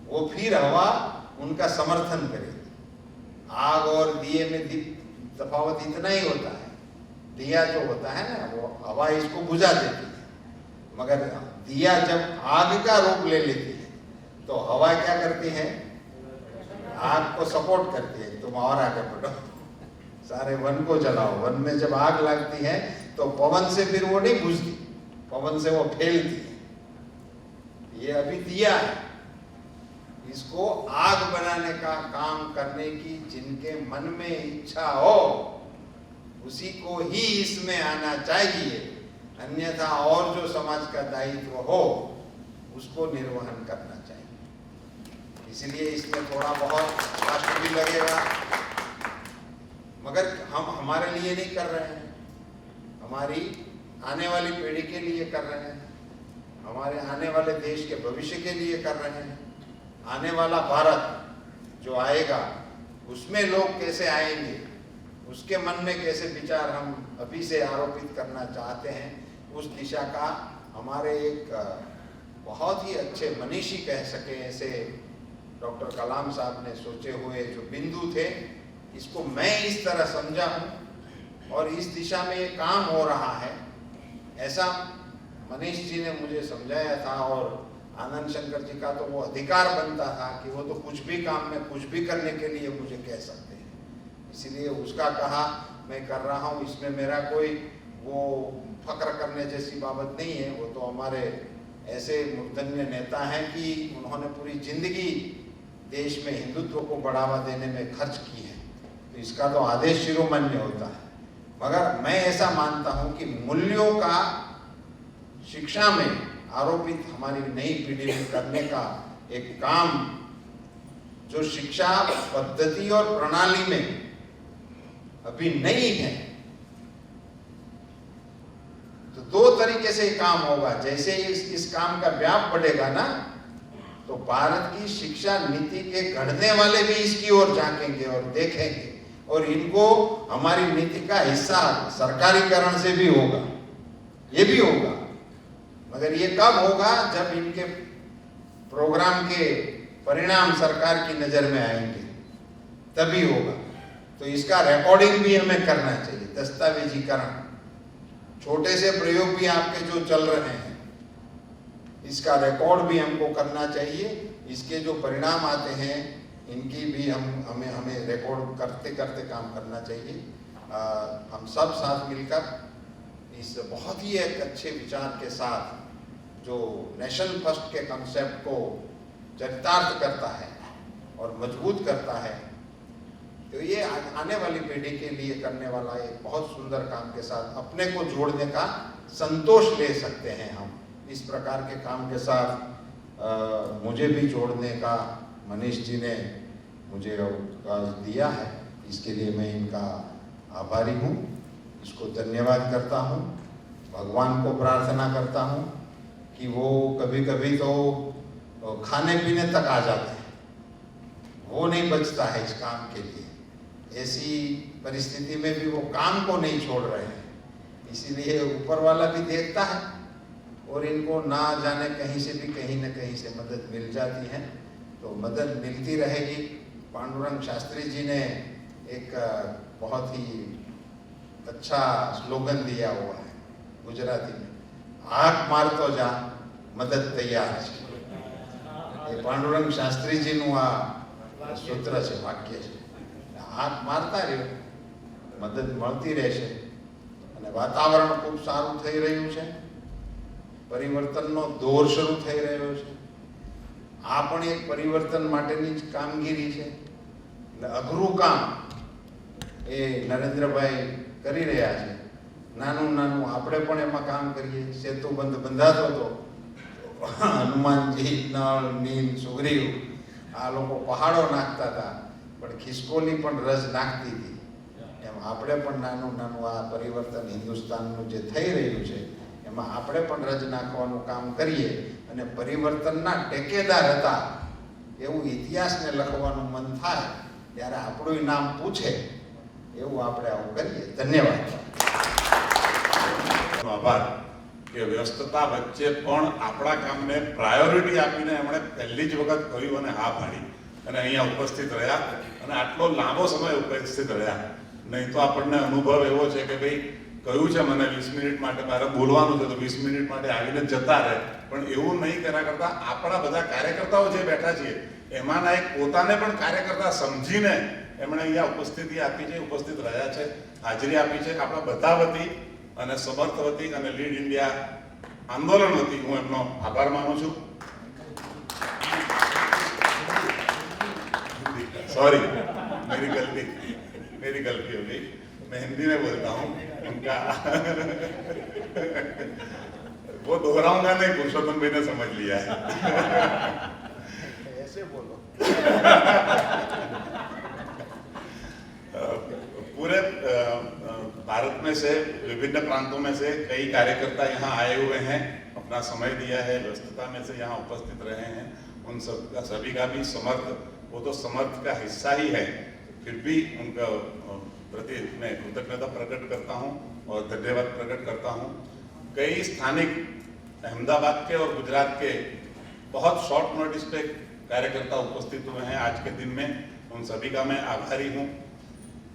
S9: वो फिर हवा उनका समर्थन करेगी। आग और दिए में तफावत इतना ही होता है, दिया जो होता है ना, वो हवा इसको बुझा देती है, मगर दिया जब आग का रूप ले लेती है तो हवा क्या करती है? आग को सपोर्ट करती है, तुम और आगे बढ़ो, सारे वन को जलाओ। वन में जब आग लगती है तो पवन से फिर वो नहीं बुझती, पवन से वो फैलती है। ये अभी दिया है, इसको आग बनाने का काम करने की जिनके मन में इच्छा हो, उसी को ही इसमें आना चाहिए, अन्यथा और जो समाज का दायित्व हो उसको निर्वहन करना चाहिए। इसलिए इसमें थोड़ा बहुत कष्ट भी लगेगा, मगर हम हमारे लिए नहीं कर रहे हैं, हमारी आने वाली पीढ़ी के लिए कर रहे हैं, हमारे आने वाले देश के भविष्य के लिए कर रहे हैं। आने वाला भारत जो आएगा उसमें लोग कैसे आएंगे, उसके मन में कैसे विचार हम अभी से आरोपित करना चाहते हैं, उस दिशा का हमारे एक बहुत ही अच्छे मनीषी कह सके ऐसे डॉक्टर कलाम साहब ने सोचे हुए जो बिंदु थे, इसको मैं इस तरह समझा हूँ और इस दिशा में ये काम हो रहा है, ऐसा मनीष जी ने मुझे समझाया था। और आनंद शंकर जी का तो वो अधिकार बनता था कि वो तो कुछ भी काम में कुछ भी करने के लिए मुझे कह सकते हैं, इसलिए उसका कहा मैं कर रहा हूँ। इसमें मेरा कोई वो फक्र करने जैसी बात नहीं है, वो तो हमारे ऐसे मूर्धन्य नेता हैं कि उन्होंने पूरी जिंदगी देश में हिंदुत्व को बढ़ावा देने में खर्च की है, तो इसका तो आदेश शिरोमणि होता है। मगर मैं ऐसा मानता हूं कि मूल्यों का शिक्षा में आरोपित हमारी नई पीढ़ी में करने का एक काम जो शिक्षा पद्धति और प्रणाली में अभी नहीं है, तो दो तरीके से काम होगा। जैसे इस काम का व्याप बढ़ेगा ना, तो भारत की शिक्षा नीति के गढ़ने वाले भी इसकी ओर झांकेंगे और देखेंगे, और इनको हमारी नीति का हिस्सा सरकारीकरण से भी होगा, ये भी होगा। मगर ये कब होगा? जब इनके प्रोग्राम के परिणाम सरकार की नजर में आएंगे, तभी होगा। तो इसका रिकॉर्डिंग भी हमें करना चाहिए, दस्तावेजीकरण। छोटे से प्रयोग भी आपके जो चल रहे हैं, इसका रिकॉर्ड भी हमको करना चाहिए। इसके जो परिणाम आते हैं, इनकी भी हमें रिकॉर्ड करते करते काम करना चाहिए। हम सब साथ मिलकर इस बहुत ही एक अच्छे विचार के साथ जो नेशन फर्स्ट के कंसेप्ट को चरितार्थ करता है और मजबूत करता है, तो ये आने वाली पीढ़ी के लिए करने वाला एक बहुत सुंदर काम के साथ अपने को जोड़ने का संतोष ले सकते हैं हम। इस प्रकार के काम के साथ मुझे भी जोड़ने का मनीष जी ने मुझे अवकाश दिया है, इसके लिए मैं इनका आभारी हूँ। इसको धन्यवाद करता हूँ। भगवान को प्रार्थना करता हूँ कि वो कभी कभी तो खाने पीने तक आ जाते हैं, वो नहीं बचता है इस काम के लिए। ऐसी परिस्थिति में भी वो काम को नहीं छोड़ रहे हैं, इसीलिए ऊपर वाला भी देखता है और इनको ना जाने कहीं से भी कहीं न कहीं से मदद मिल जाती है, तो मदद मिलती रहेगी। पांडुरंग शास्त्री जी ने एक बहुत ही अच्छा स्लोगन दिया हुआ है गुजराती में, आंख मारतो जा मदद तैयार है। ये पांडुरंग शास्त्री जी નું આ સૂત્ર છે, વાક્ય છે। આંખ મારતા રહ્યો, મદદ મળતી રહેશે। અને વાતાવરણ ખૂબ સારું થઈ રહ્યું છે, પરિવર્તનનો દોર શરૂ થઈ રહ્યો છે। આ પણ એક પરિવર્તન માટેની જ કામગીરી છે। એટલે અઘરું કામ એ નરેન્દ્રભાઈ કરી રહ્યા છે। નાનું નાનું આપણે પણ એમાં કામ કરીએ। સેતુ બંધાતો હતો, હનુમાનજી, નળ, નીલ, સુગ્રીવ આ લોકો પહાડો નાખતા હતા, પણ ખિસકોલી પણ રસ નાખતી હતી। એમ આપણે પણ નાનું નાનું આ પરિવર્તન હિન્દુસ્તાનનું જે થઈ રહ્યું છે એમાં આપણે પણ રજ નાખવાનું કામ કરીએ અને પરિવર્તનના ટેકેદાર હતા એવું ઇતિહાસને લખવાનું મન થાય ત્યારે આપણું નામ પૂછે એવું આપણે આવું કરીએ। ધન્યવાદ।
S4: આભાર કે વ્યસ્તતા વચ્ચે પણ આપણા કામને પ્રાયોરિટી આપીને એમણે પહેલી જ વખત કહ્યું અને હા પાડી અને અહીંયા ઉપસ્થિત રહ્યા અને આટલો લાંબો સમય ઉપસ્થિત રહ્યા। નહીં તો આપણને અનુભવ એવો છે કે ભાઈ કહ્યું છે મને 20 મિનિટ માટે મારે બોલવાનું છે તો 20 મિનિટ માટે આવીને જતા રહે, પણ એવું નહીં કર્યા કરતા આપણા બધા કાર્યકર્તાઓ જે બેઠા છીએ એમાંના એક પોતાને પણ કાર્યકર્તા સમજીને એમણે અહીંયા ઉપસ્થિતિ આપી છે, ઉપસ્થિત રહ્યા છે, હાજરી આપી છે। આપણા બધા વતી અને સમર્થ વતી અને લીડ ઇન્ડિયા આંદોલન વતી હું એમનો આભાર માનું છું। सॉरी, मेरी गलती हो गई, मैं हिंदी में बोलता हूँ उनका वो दोहराऊंगा नहीं, पुरुषोत्तम भाई ने समझ लिया है।
S9: ऐसे बोलो।
S4: पूरे भारत में से विभिन्न प्रांतों में से कई कार्यकर्ता यहाँ आए हुए हैं, अपना समय दिया है, व्यस्तता में से यहाँ उपस्थित रहे हैं। उन सब का सभी का भी समर्थ, वो तो समर्थ का हिस्सा ही है, फिर भी उनका प्रति मैं कृतज्ञता प्रकट करता हूँ और धन्यवाद प्रकट करता हूँ। कई स्थानिक अहमदाबाद के और गुजरात के बहुत शॉर्ट नोटिस पे कार्यकर्ता उपस्थित हुए हैं आज के दिन में, उन सभी का मैं आभारी हूँ।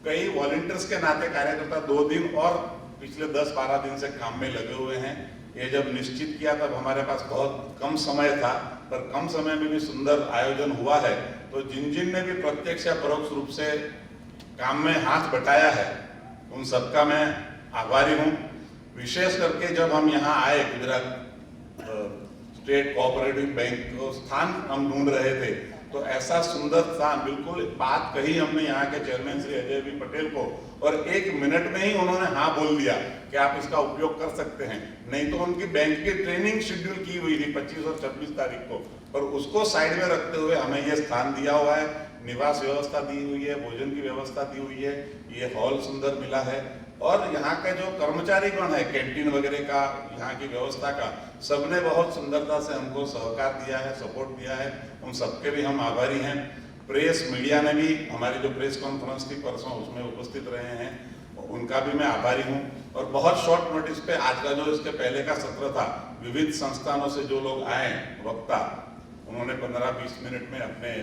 S4: कई वॉलंटियर्स के नाते कार्यकर्ता 2 दिन और पिछले 10-12 दिन से काम में लगे हुए हैं। ये जब निश्चित किया तब हमारे पास बहुत कम समय था, पर कम समय में भी सुंदर आयोजन हुआ है। तो जिन जिन ने भी प्रत्यक्ष या परोक्ष रूप से काम में हाथ बटाया है उन सबका मैं आभारी हूँ। विशेष करके जब हम यहाँ आए गुजरात स्टेट कोऑपरेटिव बैंक को स्थान हम ढूंढ रहे थे, तो ऐसा सुंदर स्थान, बिल्कुल बात कही हमने यहाँ के चेयरमैन श्री अजय बी पटेल को, और 1 मिनट में ही उन्होंने हाँ बोल दिया कि आप इसका उपयोग कर सकते हैं। नहीं तो उनकी बैंक की ट्रेनिंग शेड्यूल की हुई थी 25 और 26 तारीख को, और उसको साइड में रखते हुए हमें ये स्थान दिया हुआ है, निवास व्यवस्था दी हुई है, भोजन की व्यवस्था दी हुई है, ये हॉल सुंदर मिला है, और यहाँ के जो कर्मचारी गण है कैंटीन वगैरह का, यहाँ की व्यवस्था का, सबने बहुत सुंदरता से हमको सहकार दिया है, सपोर्ट दिया है, उन सबके भी हम आभारी हैं। प्रेस मीडिया ने भी, हमारी जो प्रेस कॉन्फ्रेंस थी परसों, उसमें उपस्थित रहे हैं, उनका भी मैं आभारी हूँ। और बहुत शॉर्ट नोटिस पे आज का जो इसके पहले का सत्र था, विविध संस्थानों से जो लोग आए वक्ता, उन्होंने 15-20 मिनट में अपने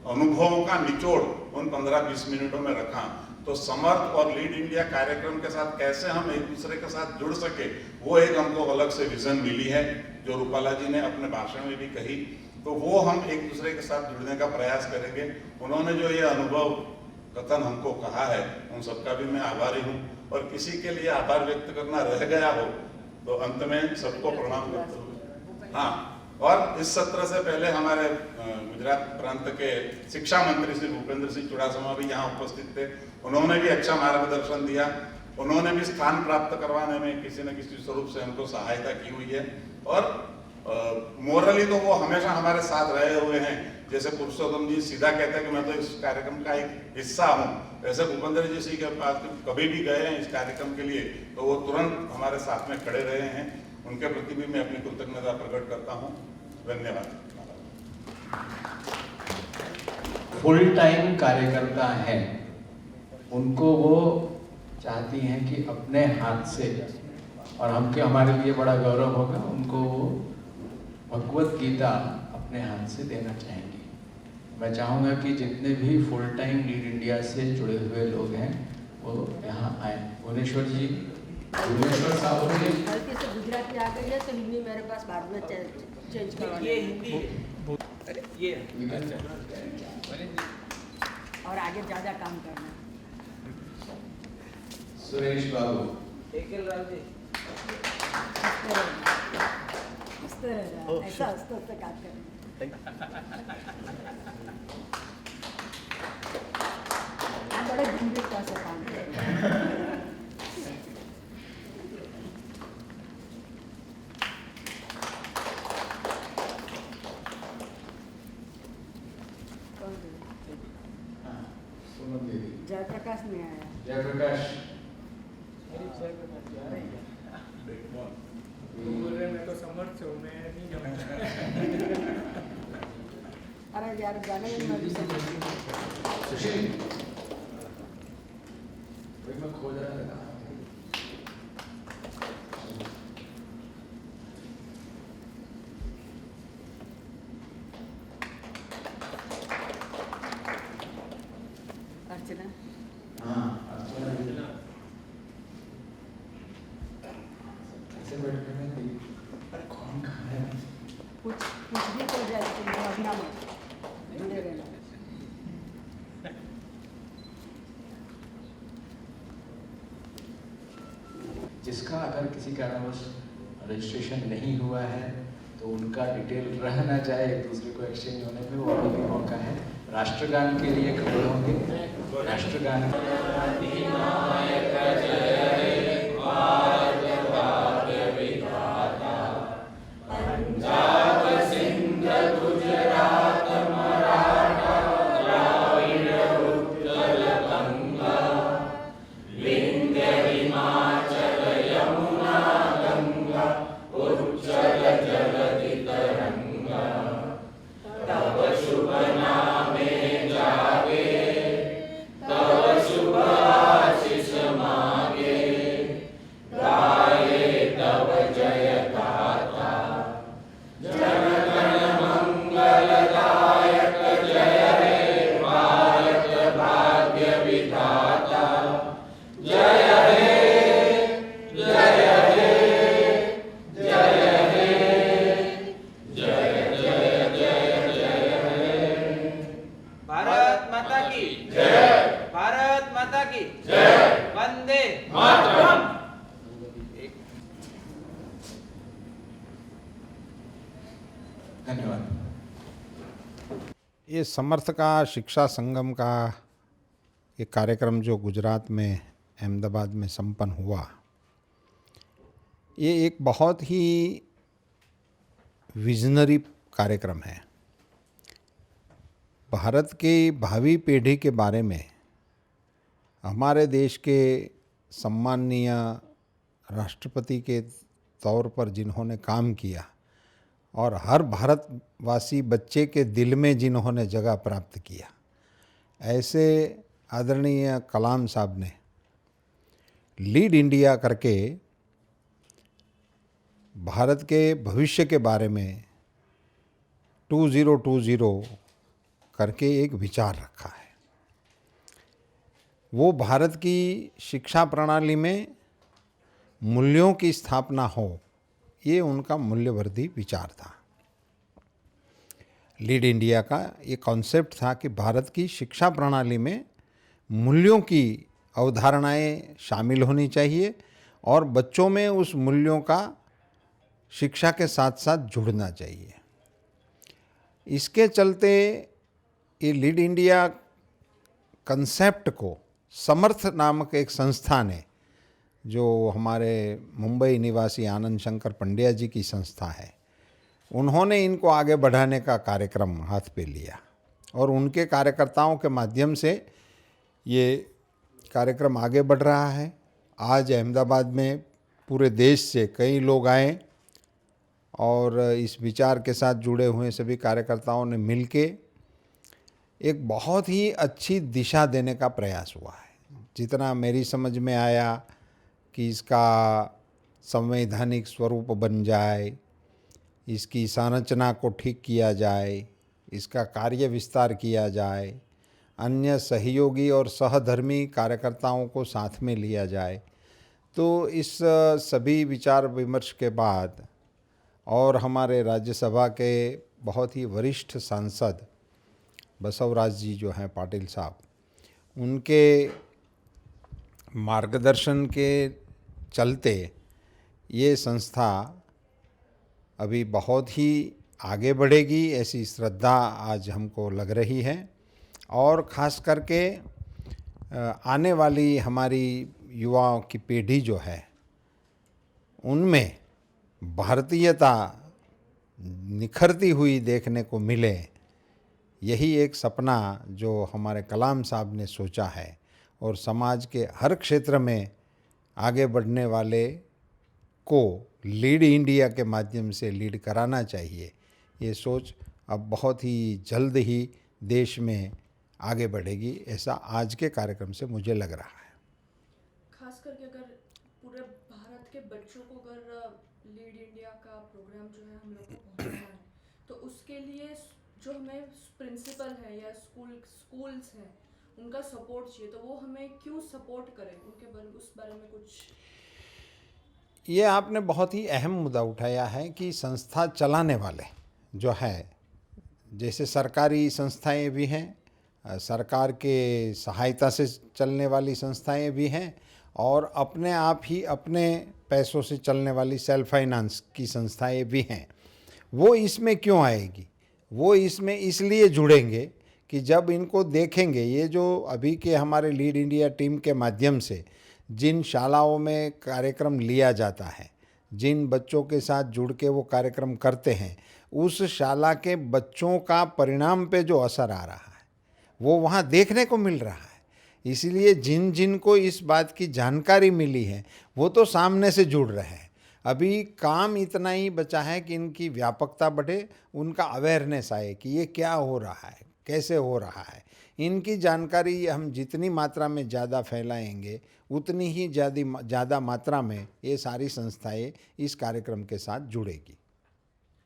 S4: अनुभवों का निचोड़ उन 15-20 मिनटों में रखा। तो समर्थ और लीड इंडिया कार्यक्रम के साथ कैसे हम एक दूसरे के साथ जुड़ सके, वो एक हमको अलग से विजन मिली है, जो रूपाला जी ने अपने भाषण में भी कही, तो वो हम एक दूसरे के साथ जुड़ने का प्रयास करेंगे। उन्होंने जो ये अनुभव कथन हमको कहा है, उन सबका भी मैं आभारी हूँ, और किसी के लिए आभार व्यक्त करना रह गया हो तो अंत में सबको प्रणाम करते हुए, हाँ, और इस सत्र से पहले हमारे गुजरात प्रांत के शिक्षा मंत्री श्री भूपेंद्र सिंह चुड़ासमा भी यहाँ उपस्थित थे, उन्होंने भी अच्छा मार्गदर्शन दिया, उन्होंने भी स्थान प्राप्त करवाने में किसी न किसी स्वरूप से हमको सहायता की हुई है, और मोरली तो वो हमेशा हमारे साथ रहे हुए हैं। जैसे पुरुषोत्तम जी सीधा कहते हैं कि मैं तो इस कार्यक्रम का एक हिस्सा हूँ, वैसे भूपेंद्र जी के पास कभी भी गए हैं इस कार्यक्रम के लिए तो वो तुरंत हमारे साथ में खड़े रहे हैं, उनके प्रति भी मैं अपनी कृतज्ञता प्रकट करता हूँ। धन्यवाद।
S2: फुल टाइम कार्यकर्ता हैं, उनको वो चाहती हैं कि अपने हाथ से, और हमके हमारे लिए बड़ा गौरव होगा, उनको वो भगवत गीता अपने हाथ से देना चाहेंगी। मैं चाहूँगा कि जितने भी फुल टाइम लीड इंडिया से जुड़े हुए लोग हैं वो यहाँ आए। भुवनेश्वर जी, भुवनेश्वर साहब जी,
S8: गलती से गुजराती आ गई है तो हिंदी मेरे पास बाद में चेंज करवा, ये हिंदी ये और आगे ज़्यादा काम करना।
S2: सुरेश बाबू,
S8: हंसते रहना, ऐसा हंसते काम करना। हम बड़े गंभीरता से काम करते जयप्रकाश नहीं आया।
S2: जयप्रकाश,
S10: मैं तो समर्थ हूँ, मैं नहीं जाऊँगा।
S8: अरे यार जाने में भी
S2: सुशील, वही मैं खोज रहा था।
S8: अर्चना,
S2: हाँ, अर्चना ऐसे बैठे में थी, अरे कौन कहाँ है?
S8: कुछ भी कर जाए तुम भागना मत, जुड़े रहना।
S2: जिसका अगर किसी कारणवश रजिस्ट्रेशन नहीं हुआ है तो उनका डिटेल रह ना जाए एक दूसरे को एक्सचेंज होने में, वो अभी भी मौका है। राष्ट्रगान के लिए खड़े होंगे। राष्ट्रगान
S3: शुभ आशीष मांगे,
S9: ये समर्थ का शिक्षा संगम का ये कार्यक्रम जो गुजरात में अहमदाबाद में संपन्न हुआ, ये एक बहुत ही विजनरी कार्यक्रम है। भारत की भावी पीढ़ी के बारे में हमारे देश के सम्माननीय राष्ट्रपति के तौर पर जिन्होंने काम किया और हर भारतवासी बच्चे के दिल में जिन्होंने जगह प्राप्त किया, ऐसे आदरणीय कलाम साहब ने लीड इंडिया करके भारत के भविष्य के बारे में 2020 करके एक विचार रखा है। वो भारत की शिक्षा प्रणाली में मूल्यों की स्थापना हो, ये उनका मूल्यवर्धी विचार था। लीड इंडिया का ये कॉन्सेप्ट था कि भारत की शिक्षा प्रणाली में मूल्यों की अवधारणाएं शामिल होनी चाहिए और बच्चों में उस मूल्यों का शिक्षा के साथ साथ जुड़ना चाहिए। इसके चलते ये लीड इंडिया कंसेप्ट को समर्थ नामक एक संस्था ने, जो हमारे मुंबई निवासी आनंद शंकर पंड्या जी की संस्था है, उन्होंने इनको आगे बढ़ाने का कार्यक्रम हाथ पे लिया और उनके कार्यकर्ताओं के माध्यम से ये कार्यक्रम आगे बढ़ रहा है। आज अहमदाबाद में पूरे देश से कई लोग आए और इस विचार के साथ जुड़े हुए सभी कार्यकर्ताओं ने मिलके एक बहुत ही अच्छी दिशा देने का प्रयास हुआ है। जितना मेरी समझ में आया कि इसका संवैधानिक स्वरूप बन जाए, इसकी संरचना को ठीक किया जाए, इसका कार्य विस्तार किया जाए, अन्य सहयोगी और सहधर्मी कार्यकर्ताओं को साथ में लिया जाए, तो इस सभी विचार विमर्श के बाद और हमारे राज्यसभा के बहुत ही वरिष्ठ सांसद बसवराज जी जो हैं पाटिल साहब, उनके मार्गदर्शन के चलते ये संस्था अभी बहुत ही आगे बढ़ेगी, ऐसी श्रद्धा आज हमको लग रही है। और ख़ास करके आने वाली हमारी युवाओं की पीढ़ी जो है, उनमें भारतीयता निखरती हुई देखने को मिले, यही एक सपना जो हमारे कलाम साहब ने सोचा है और समाज के हर क्षेत्र में आगे बढ़ने वाले को लीड इंडिया के माध्यम से लीड कराना चाहिए। ये सोच अब बहुत ही जल्द ही देश में आगे बढ़ेगी, ऐसा आज के कार्यक्रम से मुझे लग रहा है।
S11: खास करके अगर पूरे भारत के बच्चों को अगर लीड इंडिया का प्रोग्राम जो है हम लोग को पहुंचाना है, तो उसके लिए जो हमें प्रिंसिपल है या स्कूल्स हैं, उनका सपोर्ट चाहिए। तो वो हमें क्यों सपोर्ट करें, उनके बारे उस बारे में कुछ?
S9: ये आपने बहुत ही अहम मुद्दा उठाया है कि संस्था चलाने वाले जो है, जैसे सरकारी संस्थाएं भी हैं, सरकार के सहायता से चलने वाली संस्थाएं भी हैं और अपने आप ही अपने पैसों से चलने वाली सेल्फ फाइनेंस की संस्थाएं भी हैं। वो इसमें क्यों आएगी? वो इसमें इसलिए जुड़ेंगे कि जब इनको देखेंगे, ये जो अभी के हमारे लीड इंडिया टीम के माध्यम से जिन शालाओं में कार्यक्रम लिया जाता है, जिन बच्चों के साथ जुड़ के वो कार्यक्रम करते हैं, उस शाला के बच्चों का परिणाम पे जो असर आ रहा है वो वहाँ देखने को मिल रहा है। इसलिए जिन जिन को इस बात की जानकारी मिली है वो तो सामने से जुड़ रहे हैं। अभी काम इतना ही बचा है कि इनकी व्यापकता बढ़े, उनका अवेयरनेस आए कि ये क्या हो रहा है, कैसे हो रहा है। इनकी जानकारी हम जितनी मात्रा में ज़्यादा फैलाएंगे, उतनी ही ज़्यादा मात्रा में ये सारी संस्थाएं इस कार्यक्रम के साथ जुड़ेगी।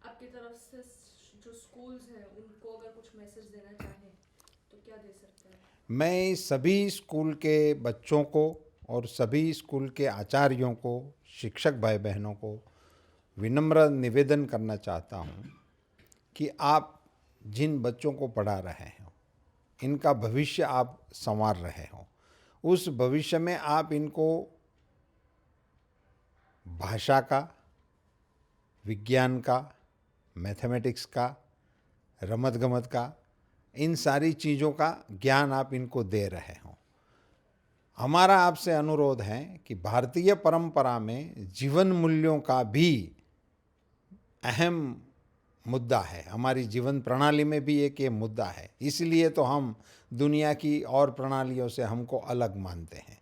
S11: आपकी तरफ से जो स्कूल्स हैं उनको अगर कुछ मैसेज देना चाहें तो क्या दे सकते हैं?
S9: मैं सभी स्कूल के बच्चों को और सभी स्कूल के आचार्यों को, शिक्षक भाई बहनों को विनम्र निवेदन करना चाहता हूँ कि आप जिन बच्चों को पढ़ा रहे हो, इनका भविष्य आप संवार रहे हो, उस भविष्य में आप इनको भाषा का, विज्ञान का, मैथमेटिक्स का, रमत गमत का इन सारी चीज़ों का ज्ञान आप इनको दे रहे हो। हमारा आपसे अनुरोध है कि भारतीय परंपरा में जीवन मूल्यों का भी अहम मुद्दा है, हमारी जीवन प्रणाली में भी एक ये मुद्दा है। इसलिए तो हम दुनिया की और प्रणालियों से हमको अलग मानते हैं।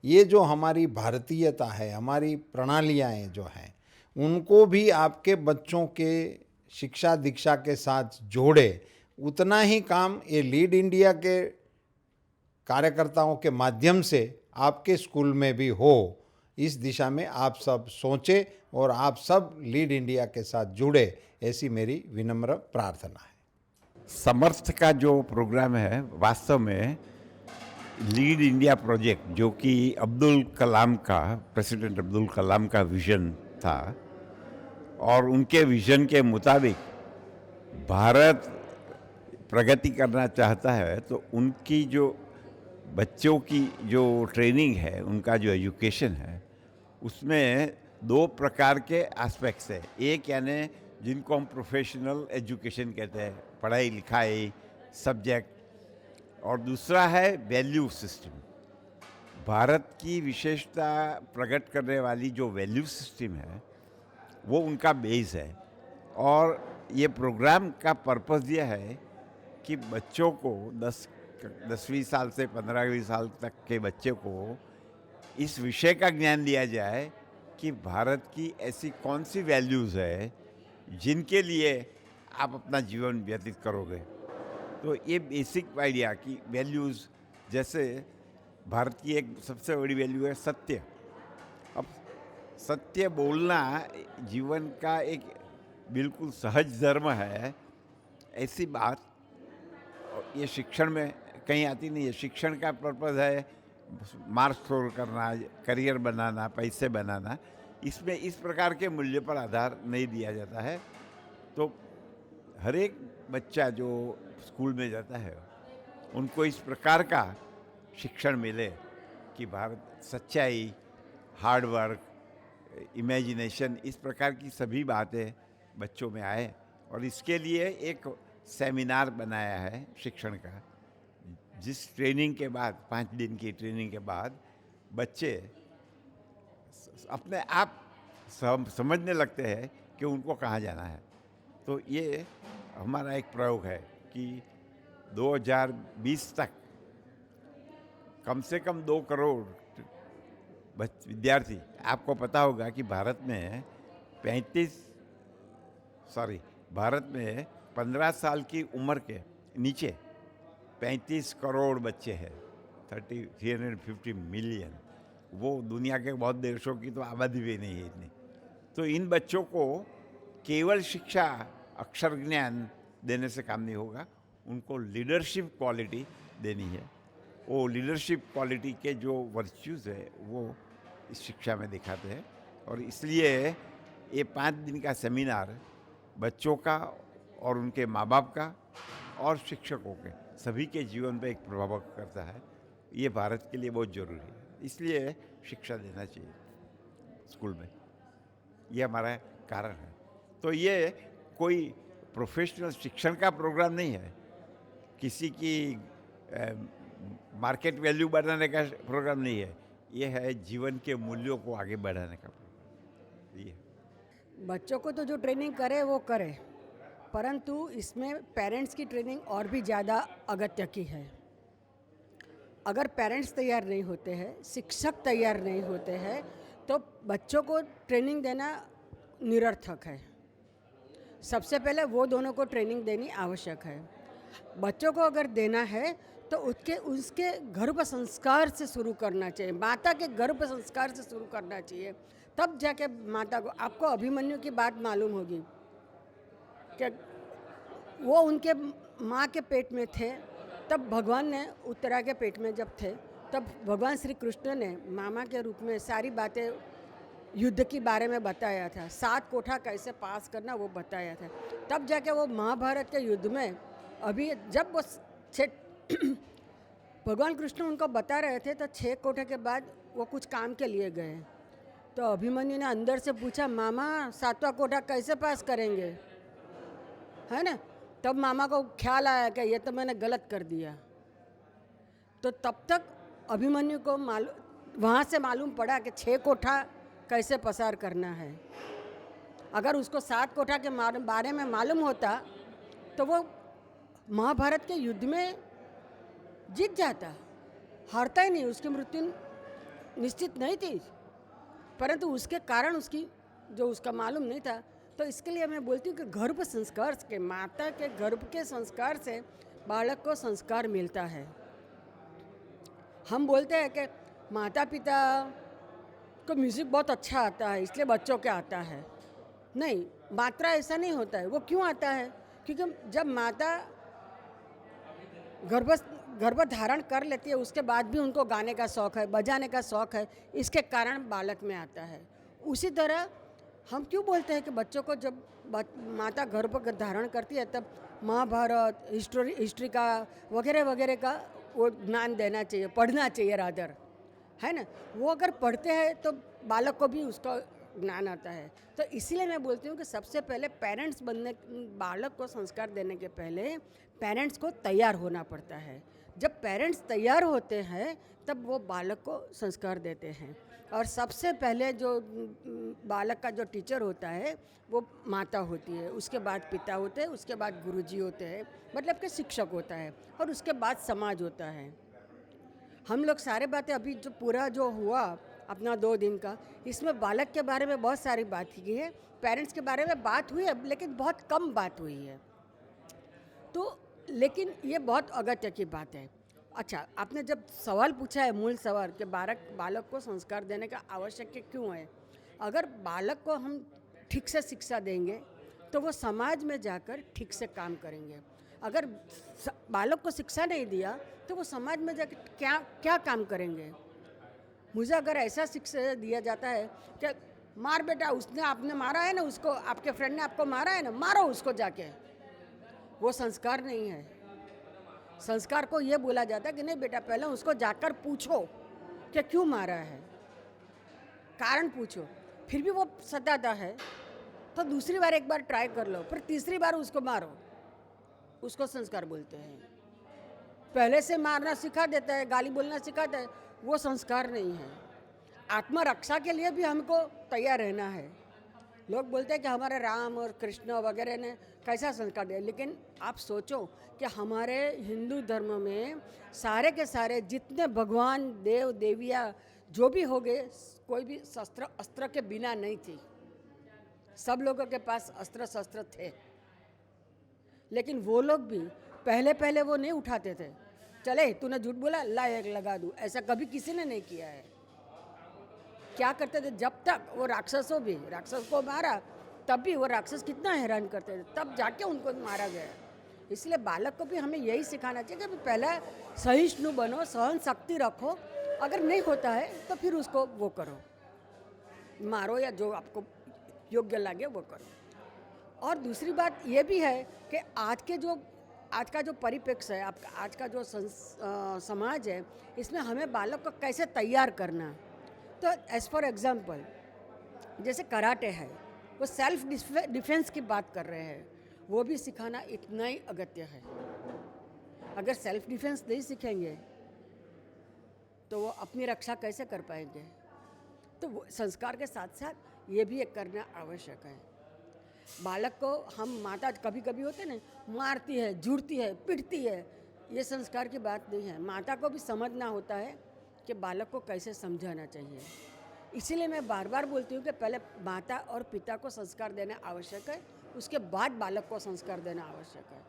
S9: ये जो हमारी भारतीयता है, हमारी प्रणालियाँ जो हैं, उनको भी आपके बच्चों के शिक्षा दीक्षा के साथ जोड़े, उतना ही काम ये लीड इंडिया के कार्यकर्ताओं के माध्यम से आपके स्कूल में भी हो, इस दिशा में आप सब सोचें और आप सब लीड इंडिया के साथ जुड़े, ऐसी मेरी विनम्र प्रार्थना है।
S12: समर्थ का जो प्रोग्राम है वास्तव में लीड इंडिया प्रोजेक्ट, जो कि अब्दुल कलाम का, प्रेसिडेंट अब्दुल कलाम का विज़न था, और उनके विज़न के मुताबिक भारत प्रगति करना चाहता है, तो उनकी जो बच्चों की जो ट्रेनिंग है, उनका जो एजुकेशन है, उसमें 2 प्रकार के एस्पेक्ट्स है। एक यानी जिनको हम प्रोफेशनल एजुकेशन कहते हैं, पढ़ाई लिखाई सब्जेक्ट, और दूसरा है वैल्यू सिस्टम। भारत की विशेषता प्रकट करने वाली जो वैल्यू सिस्टम है वो उनका बेस है। और ये प्रोग्राम का पर्पस यह है कि बच्चों को 10वीं साल से 15वीं साल तक के बच्चे को इस विषय का ज्ञान दिया जाए कि भारत की ऐसी कौन सी वैल्यूज़ है जिनके लिए आप अपना जीवन व्यतीत करोगे। तो ये बेसिक आइडिया कि वैल्यूज़, जैसे भारत की एक सबसे बड़ी वैल्यू है सत्य। अब सत्य बोलना जीवन का एक बिल्कुल सहज धर्म है, ऐसी बात ये शिक्षण में कहीं आती नहीं है। शिक्षण का पर्पज़ है मार्क्स स्कोर करना, करियर बनाना, पैसे बनाना। इसमें इस प्रकार के मूल्य पर आधार नहीं दिया जाता है। तो हर एक बच्चा जो स्कूल में जाता है उनको इस प्रकार का शिक्षण मिले कि भारत सच्चाई, हार्ड वर्क, इमेजिनेशन, इस प्रकार की सभी बातें बच्चों में आए। और इसके लिए एक सेमिनार बनाया है शिक्षण का, जिस ट्रेनिंग के बाद, 5 दिन की ट्रेनिंग के बाद बच्चे अपने आप समझने लगते हैं कि उनको कहाँ जाना है। तो ये हमारा एक प्रयोग है कि 2020 तक कम से कम 2 करोड़ विद्यार्थी, आपको पता होगा कि भारत में 15 साल की उम्र के नीचे 35 करोड़ बच्चे हैं, 350 मिलियन। वो दुनिया के बहुत देशों की तो आबादी भी नहीं है इतनी। तो इन बच्चों को केवल शिक्षा, अक्षर ज्ञान देने से काम नहीं होगा, उनको लीडरशिप क्वालिटी देनी है। वो लीडरशिप क्वालिटी के जो वर्च्यूज़ है वो इस शिक्षा में दिखाते हैं। और इसलिए ये 5 दिन का सेमिनार बच्चों का और उनके माँ बाप का और शिक्षकों के सभी के जीवन पर एक प्रभाव करता है। ये भारत के लिए बहुत ज़रूरी है, इसलिए शिक्षा देना चाहिए स्कूल में। ये हमारा कारण है। तो ये कोई प्रोफेशनल शिक्षण का प्रोग्राम नहीं है, किसी की मार्केट वैल्यू बढ़ाने का प्रोग्राम नहीं है। ये है जीवन के मूल्यों को आगे बढ़ाने का प्रोग्राम। ये
S13: बच्चों को तो जो ट्रेनिंग करे वो करे, परंतु इसमें पेरेंट्स की ट्रेनिंग और भी ज़्यादा अगत्य की है। अगर पेरेंट्स तैयार नहीं होते हैं, शिक्षक तैयार नहीं होते हैं, तो बच्चों को ट्रेनिंग देना निरर्थक है। सबसे पहले वो दोनों को ट्रेनिंग देनी आवश्यक है। बच्चों को अगर देना है तो उसके गर्भ संस्कार से शुरू करना चाहिए, माता के गर्भ संस्कार से शुरू करना चाहिए। तब जाके माता को, आपको अभिमन्यु की बात मालूम होगी कि वो उनके माँ के पेट में थे, तब भगवान ने उत्तरा के पेट में जब थे, तब भगवान श्री कृष्ण ने मामा के रूप में सारी बातें युद्ध के बारे में बताया था, 7 कोठा कैसे पास करना वो बताया था। तब जाके वो महाभारत के युद्ध में, अभी जब वो भगवान कृष्ण उनको बता रहे थे, तो 6 कोठे के बाद वो कुछ काम के लिए गए। तो अभिमन्यु ने अंदर से पूछा, मामा 7वां कोठा कैसे पास करेंगे, है ना? तब मामा को ख्याल आया कि ये तो मैंने गलत कर दिया। तो तब तक अभिमन्यु को वहाँ से मालूम पड़ा कि 6 कोठा कैसे पसार करना है। अगर उसको 7 कोठा के बारे में मालूम होता तो वो महाभारत के युद्ध में जीत जाता, हारता ही नहीं, उसकी मृत्यु निश्चित नहीं थी, परंतु उसके कारण उसका मालूम नहीं था। तो इसके लिए मैं बोलती हूँ कि गर्भ संस्कार के, माता के गर्भ के संस्कार से बालक को संस्कार मिलता है। हम बोलते हैं कि माता पिता को म्यूज़िक बहुत अच्छा आता है इसलिए बच्चों के आता है, नहीं, मात्रा ऐसा नहीं होता है। वो क्यों आता है? क्योंकि जब माता गर्भ धारण कर लेती है उसके बाद भी उनको गाने का शौक़ है, बजाने का शौक़ है, इसके कारण बालक में आता है। उसी तरह हम क्यों बोलते हैं कि बच्चों को जब माता गर्भ धारण करती है तब महाभारत, हिस्ट्री का वगैरह वगैरह का वो ज्ञान देना चाहिए, पढ़ना चाहिए रादर, है ना। वो अगर पढ़ते हैं तो बालक को भी उसका ज्ञान आता है। तो इसीलिए मैं बोलती हूँ कि सबसे पहले पेरेंट्स बनने, बालक को संस्कार देने के पहले पेरेंट्स को तैयार होना पड़ता है। जब पेरेंट्स तैयार होते हैं तब वो बालक को संस्कार देते हैं। और सबसे पहले जो बालक का जो टीचर होता है वो माता होती है, उसके बाद पिता होते हैं, उसके बाद गुरुजी होते हैं, मतलब कि शिक्षक होता है, और उसके बाद समाज होता है। हम लोग सारे बातें अभी जो पूरा जो हुआ अपना 2 दिन का, इसमें बालक के बारे में बहुत सारी बात की है, पेरेंट्स के बारे में बात हुई है लेकिन बहुत कम बात हुई है। तो लेकिन ये बहुत अगत्य की बात है। अच्छा, आपने जब सवाल पूछा है, मूल सवाल कि बालक को संस्कार देने का आवश्यक क्यों है, अगर बालक को हम ठीक से शिक्षा देंगे तो वो समाज में जाकर ठीक से काम करेंगे। अगर बालक को शिक्षा नहीं दिया तो वो समाज में जाकर क्या काम करेंगे। मुझे अगर ऐसा शिक्षा दिया जाता है कि मार बेटा, आपने मारा है ना उसको, आपके फ्रेंड ने आपको मारा है ना, मारो उसको जाके, वो संस्कार नहीं है। संस्कार को ये बोला जाता है कि नहीं बेटा, पहले उसको जाकर पूछो कि क्यों मारा है, कारण पूछो। फिर भी वो सताता है तो दूसरी बार एक बार ट्राई कर लो, फिर तीसरी बार उसको मारो, उसको संस्कार बोलते हैं। पहले से मारना सिखा देता है, गाली बोलना सिखाता है, वो संस्कार नहीं है। आत्मरक्षा के लिए भी हमको तैयार रहना है। लोग बोलते हैं कि हमारे राम और कृष्ण वगैरह ने कैसा संस्कार दिया, लेकिन आप सोचो कि हमारे हिंदू धर्म में सारे के सारे जितने भगवान, देव देवियाँ जो भी हो गए, कोई भी अस्त्र के बिना नहीं थी। सब लोगों के पास अस्त्र शस्त्र थे, लेकिन वो लोग भी पहले वो नहीं उठाते थे। चले तूने झूठ बोला, ला एक लगा दूँ, ऐसा कभी किसी ने नहीं किया है। क्या करते थे, जब तक वो राक्षस को मारा तब भी वो राक्षस कितना हैरान करते थे, तब जाके उनको मारा गया। इसलिए बालक को भी हमें यही सिखाना चाहिए कि पहले सहिष्णु बनो, सहन शक्ति रखो, अगर नहीं होता है तो फिर उसको वो करो, मारो या जो आपको योग्य लगे वो करो। और दूसरी बात ये भी है कि आज का जो परिप्रेक्ष्य है, आज का जो समाज है, इसमें हमें बालक को कैसे तैयार करना। तो एज फॉर एग्जाम्पल जैसे कराटे है, वो सेल्फ डिफेंस की बात कर रहे हैं, वो भी सिखाना इतना ही अगत्य है। अगर सेल्फ डिफेंस नहीं सीखेंगे तो वो अपनी रक्षा कैसे कर पाएंगे। तो वो संस्कार के साथ साथ ये भी एक करना आवश्यक है। बालक को हम माता कभी कभी होते ना, मारती है, झूठती है, पिटती है, ये संस्कार की बात नहीं है। माता को भी समझना होता है कि बालक को कैसे समझाना चाहिए। इसीलिए मैं बार बार बोलती हूँ कि पहले माता और पिता को संस्कार देना आवश्यक है, उसके बाद बालक को संस्कार देना आवश्यक है।